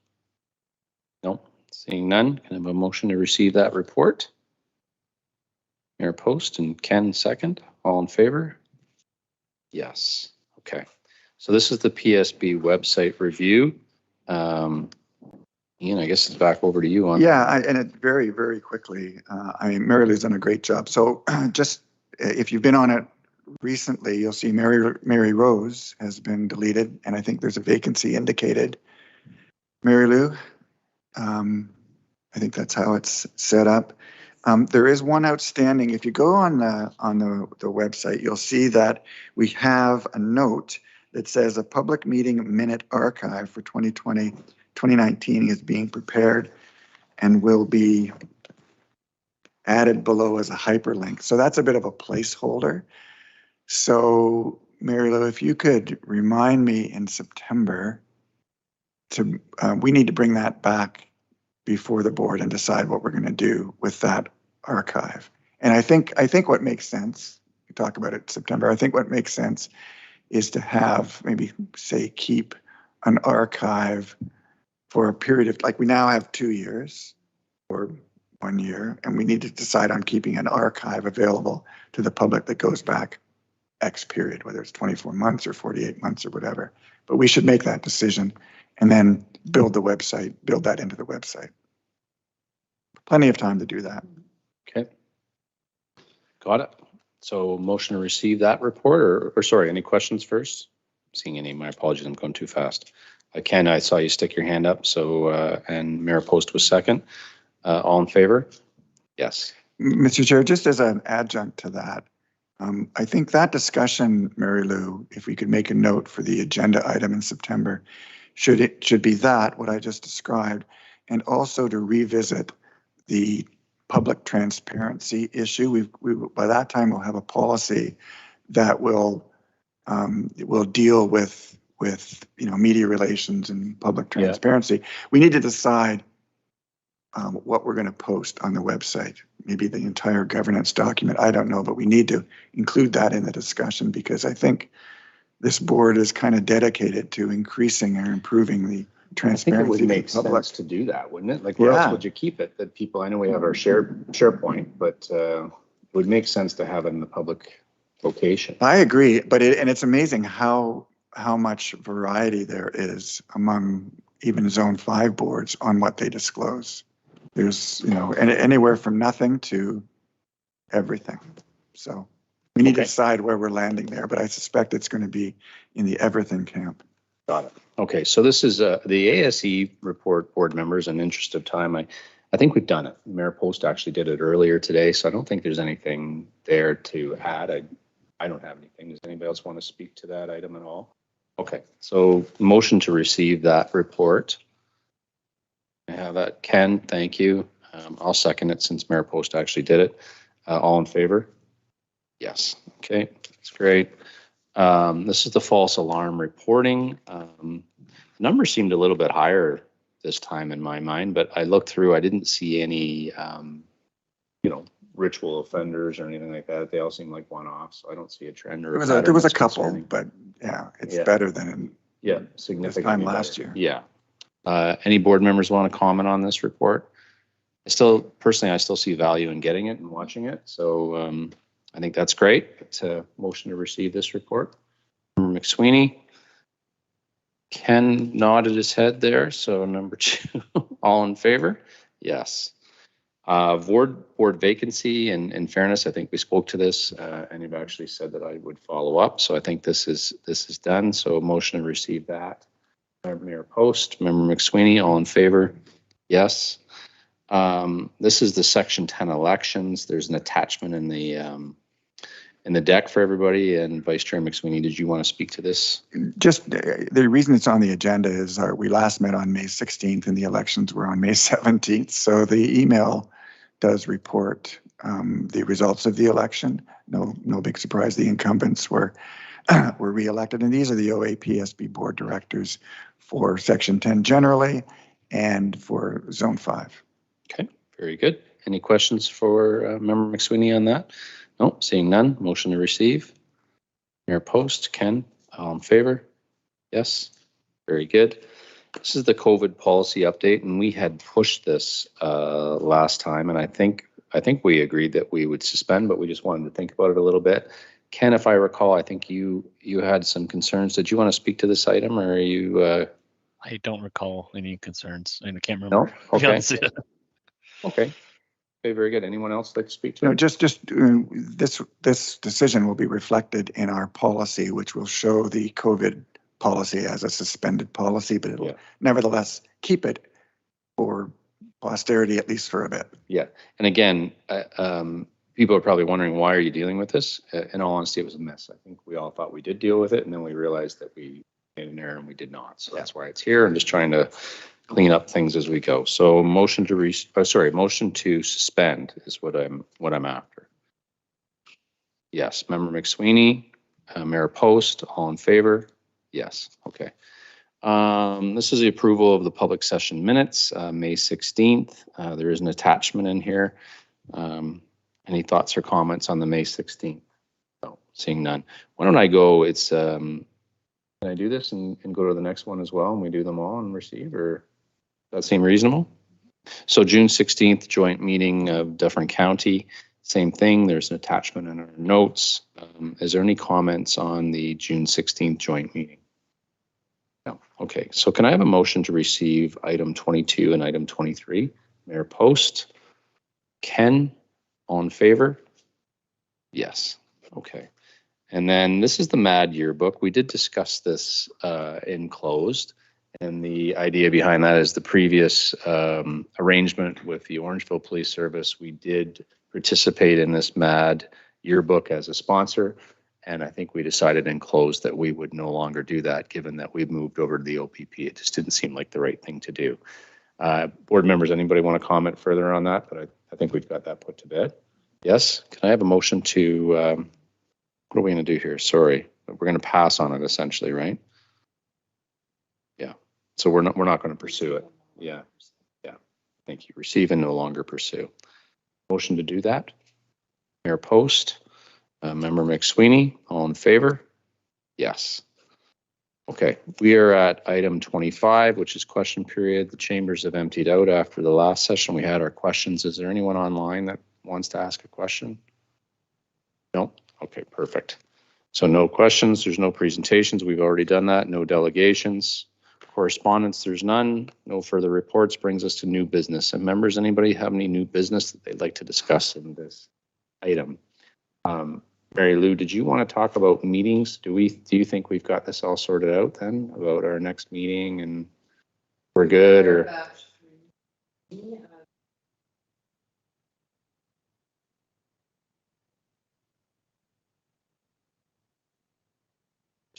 No, seeing none, can I have a motion to receive that report? Mayor Post and Ken second, all in favor? Yes, okay. So this is the PSB website review. Ian, I guess it's back over to you on. Yeah, and it very, very quickly. I mean, Mary Lou's done a great job. So just if you've been on it recently, you'll see Mary Rose has been deleted, and I think there's a vacancy indicated. Mary Lou, I think that's how it's set up. There is one outstanding. If you go on the website, you'll see that we have a note that says a public meeting minute archive for 2019 is being prepared and will be added below as a hyperlink. So that's a bit of a placeholder. So Mary Lou, if you could remind me in September to, we need to bring that back before the board and decide what we're going to do with that archive. And I think what makes sense, we talk about it in September, I think what makes sense is to have maybe say keep an archive for a period of, like we now have 2 years or 1 year, and we need to decide on keeping an archive available to the public that goes back X period, whether it's 24 months or 48 months or whatever. But we should make that decision and then build the website, build that into the website. Plenty of time to do that. Okay. Got it. So motion to receive that report, or sorry, any questions first? Seeing any, my apologies, I'm going too fast. Ken, I saw you stick your hand up, so, and Mayor Post was second. All in favor? Yes. Mr. Chair, just as an adjunct to that, I think that discussion, Mary Lou, if we could make a note for the agenda item in September, should be that, what I just described, and also to revisit the public transparency issue. We by that time we'll have a policy that will deal with media relations and public transparency. Yeah. We need to decide what we're going to post on the website. Maybe the entire governance document. I don't know, but we need to include that in the discussion because I think this board is kind of dedicated to increasing or improving the transparency. I think it would make sense to do that, wouldn't it? Like, where else would you keep it? That people, I know we have our SharePoint, but it would make sense to have it in the public location. I agree, but it's amazing how much variety there is among even Zone 5 boards on what they disclose. There's, anywhere from nothing to everything. So we need to decide where we're landing there, but I suspect it's going to be in the everything camp. Got it. Okay, so this is the ASE report, board members. In interest of time, I think we've done it. Mayor Post actually did it earlier today, so I don't think there's anything there to add. I don't have anything. Does anybody else want to speak to that item at all? Okay, so motion to receive that report. I have that. Ken, thank you. I'll second it since Mayor Post actually did it. All in favor? Yes. Okay, that's great. This is the false alarm reporting. The numbers seemed a little bit higher this time in my mind, but I looked through, I didn't see any, ritual offenders or anything like that. They all seem like one-offs, so I don't see a trend or there was a couple, but it's better than significantly this time last year. Yeah. Any board members want to comment on this report? I still see value in getting it and watching it. So I think that's great. It's a motion to receive this report. Member McSweeney. Ken nodded his head there. So number 2, all in favor? Yes. Board vacancy, and in fairness, I think we spoke to this and you've actually said that I would follow up. So I think this is done. So a motion to receive that. Mayor Post, Member McSweeney, all in favor? Yes. This is the Section 10 elections. There's an attachment in in the deck for everybody. And Vice Chair McSweeney, did you want to speak to this? Just the reason it's on the agenda is we last met on May 16th and the elections were on May 17th. So the email does report the results of the election. No big surprise. The incumbents were reelected, and these are the OAPSB board directors for Section 10 generally and for Zone 5. Okay, very good. Any questions for Member McSweeney on that? No, seeing none. Motion to receive. Mayor Post, Ken, all in favor? Yes, very good. This is the COVID policy update, and we had pushed this last time, and I think we agreed that we would suspend, but we just wanted to think about it a little bit. Ken, if I recall, I think you had some concerns. Did you want to speak to this item, or are you? I don't recall any concerns, and I can't remember. No. Okay. Okay. Okay. Very good. Anyone else like to speak to? No, just this decision will be reflected in our policy, which will show the COVID policy as a suspended policy, but it'll nevertheless keep it for posterity, at least for a bit. Yeah. And again, people are probably wondering, why are you dealing with this? In all honesty, it was a mess. I think we all thought we did deal with it, and then we realized that we made an error and we did not. So that's why it's here. I'm just trying to clean up things as we go. So motion to suspend is what I'm after. Yes. Member McSweeney, Mayor Post, all in favor? Yes. Okay. This is the approval of the public session minutes, May 16th. There is an attachment in here. Any thoughts or comments on the May 16th? No, seeing none. Why don't I go, can I do this and go to the next one as well, and we do them all and receive, or does that seem reasonable? So June 16th, joint meeting of Dufferin County, same thing. There's an attachment in our notes. Is there any comments on the June 16th joint meeting? No. Okay, so can I have a motion to receive item 22 and item 23? Mayor Post, Ken, all in favor? Yes. Okay. And then this is the MAD yearbook. We did discuss this in closed. And the idea behind that is the previous arrangement with the Orangeville Police Service. We did participate in this MAD yearbook as a sponsor. And I think we decided in closed that we would no longer do that, given that we've moved over to the OPP. It just didn't seem like the right thing to do. Board members, anybody want to comment further on that? But I think we've got that put to bed. Yes. Can I have a motion to, what are we going to do here? Sorry, we're going to pass on it essentially, right? Yeah. So we're not going to pursue it. Yeah. Yeah. Thank you. Receive and no longer pursue. Motion to do that. Mayor Post, Member McSweeney, all in favor? Yes. Okay, we are at item 25, which is question period. The chambers have emptied out after the last session. We had our questions. Is there anyone online that wants to ask a question? No? Okay, perfect. So no questions. There's no presentations. We've already done that. No delegations. Correspondence, there's none. No further reports. Brings us to new business. And members, anybody have any new business that they'd like to discuss in this item? Mary Lou, did you want to talk about meetings? Do you think we've got this all sorted out then about our next meeting and we're good, or?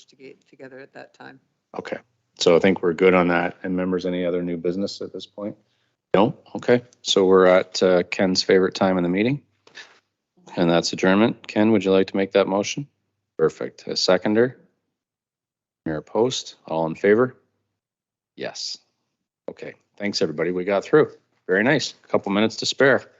To get together at that time. Okay, so I think we're good on that. And members, any other new business at this point? No? Okay, so we're at Ken's favorite time in the meeting. And that's adjournment. Ken, would you like to make that motion? Perfect. A seconder? Mayor Post, all in favor? Yes. Okay, thanks everybody. We got through. Very nice. A couple minutes to spare.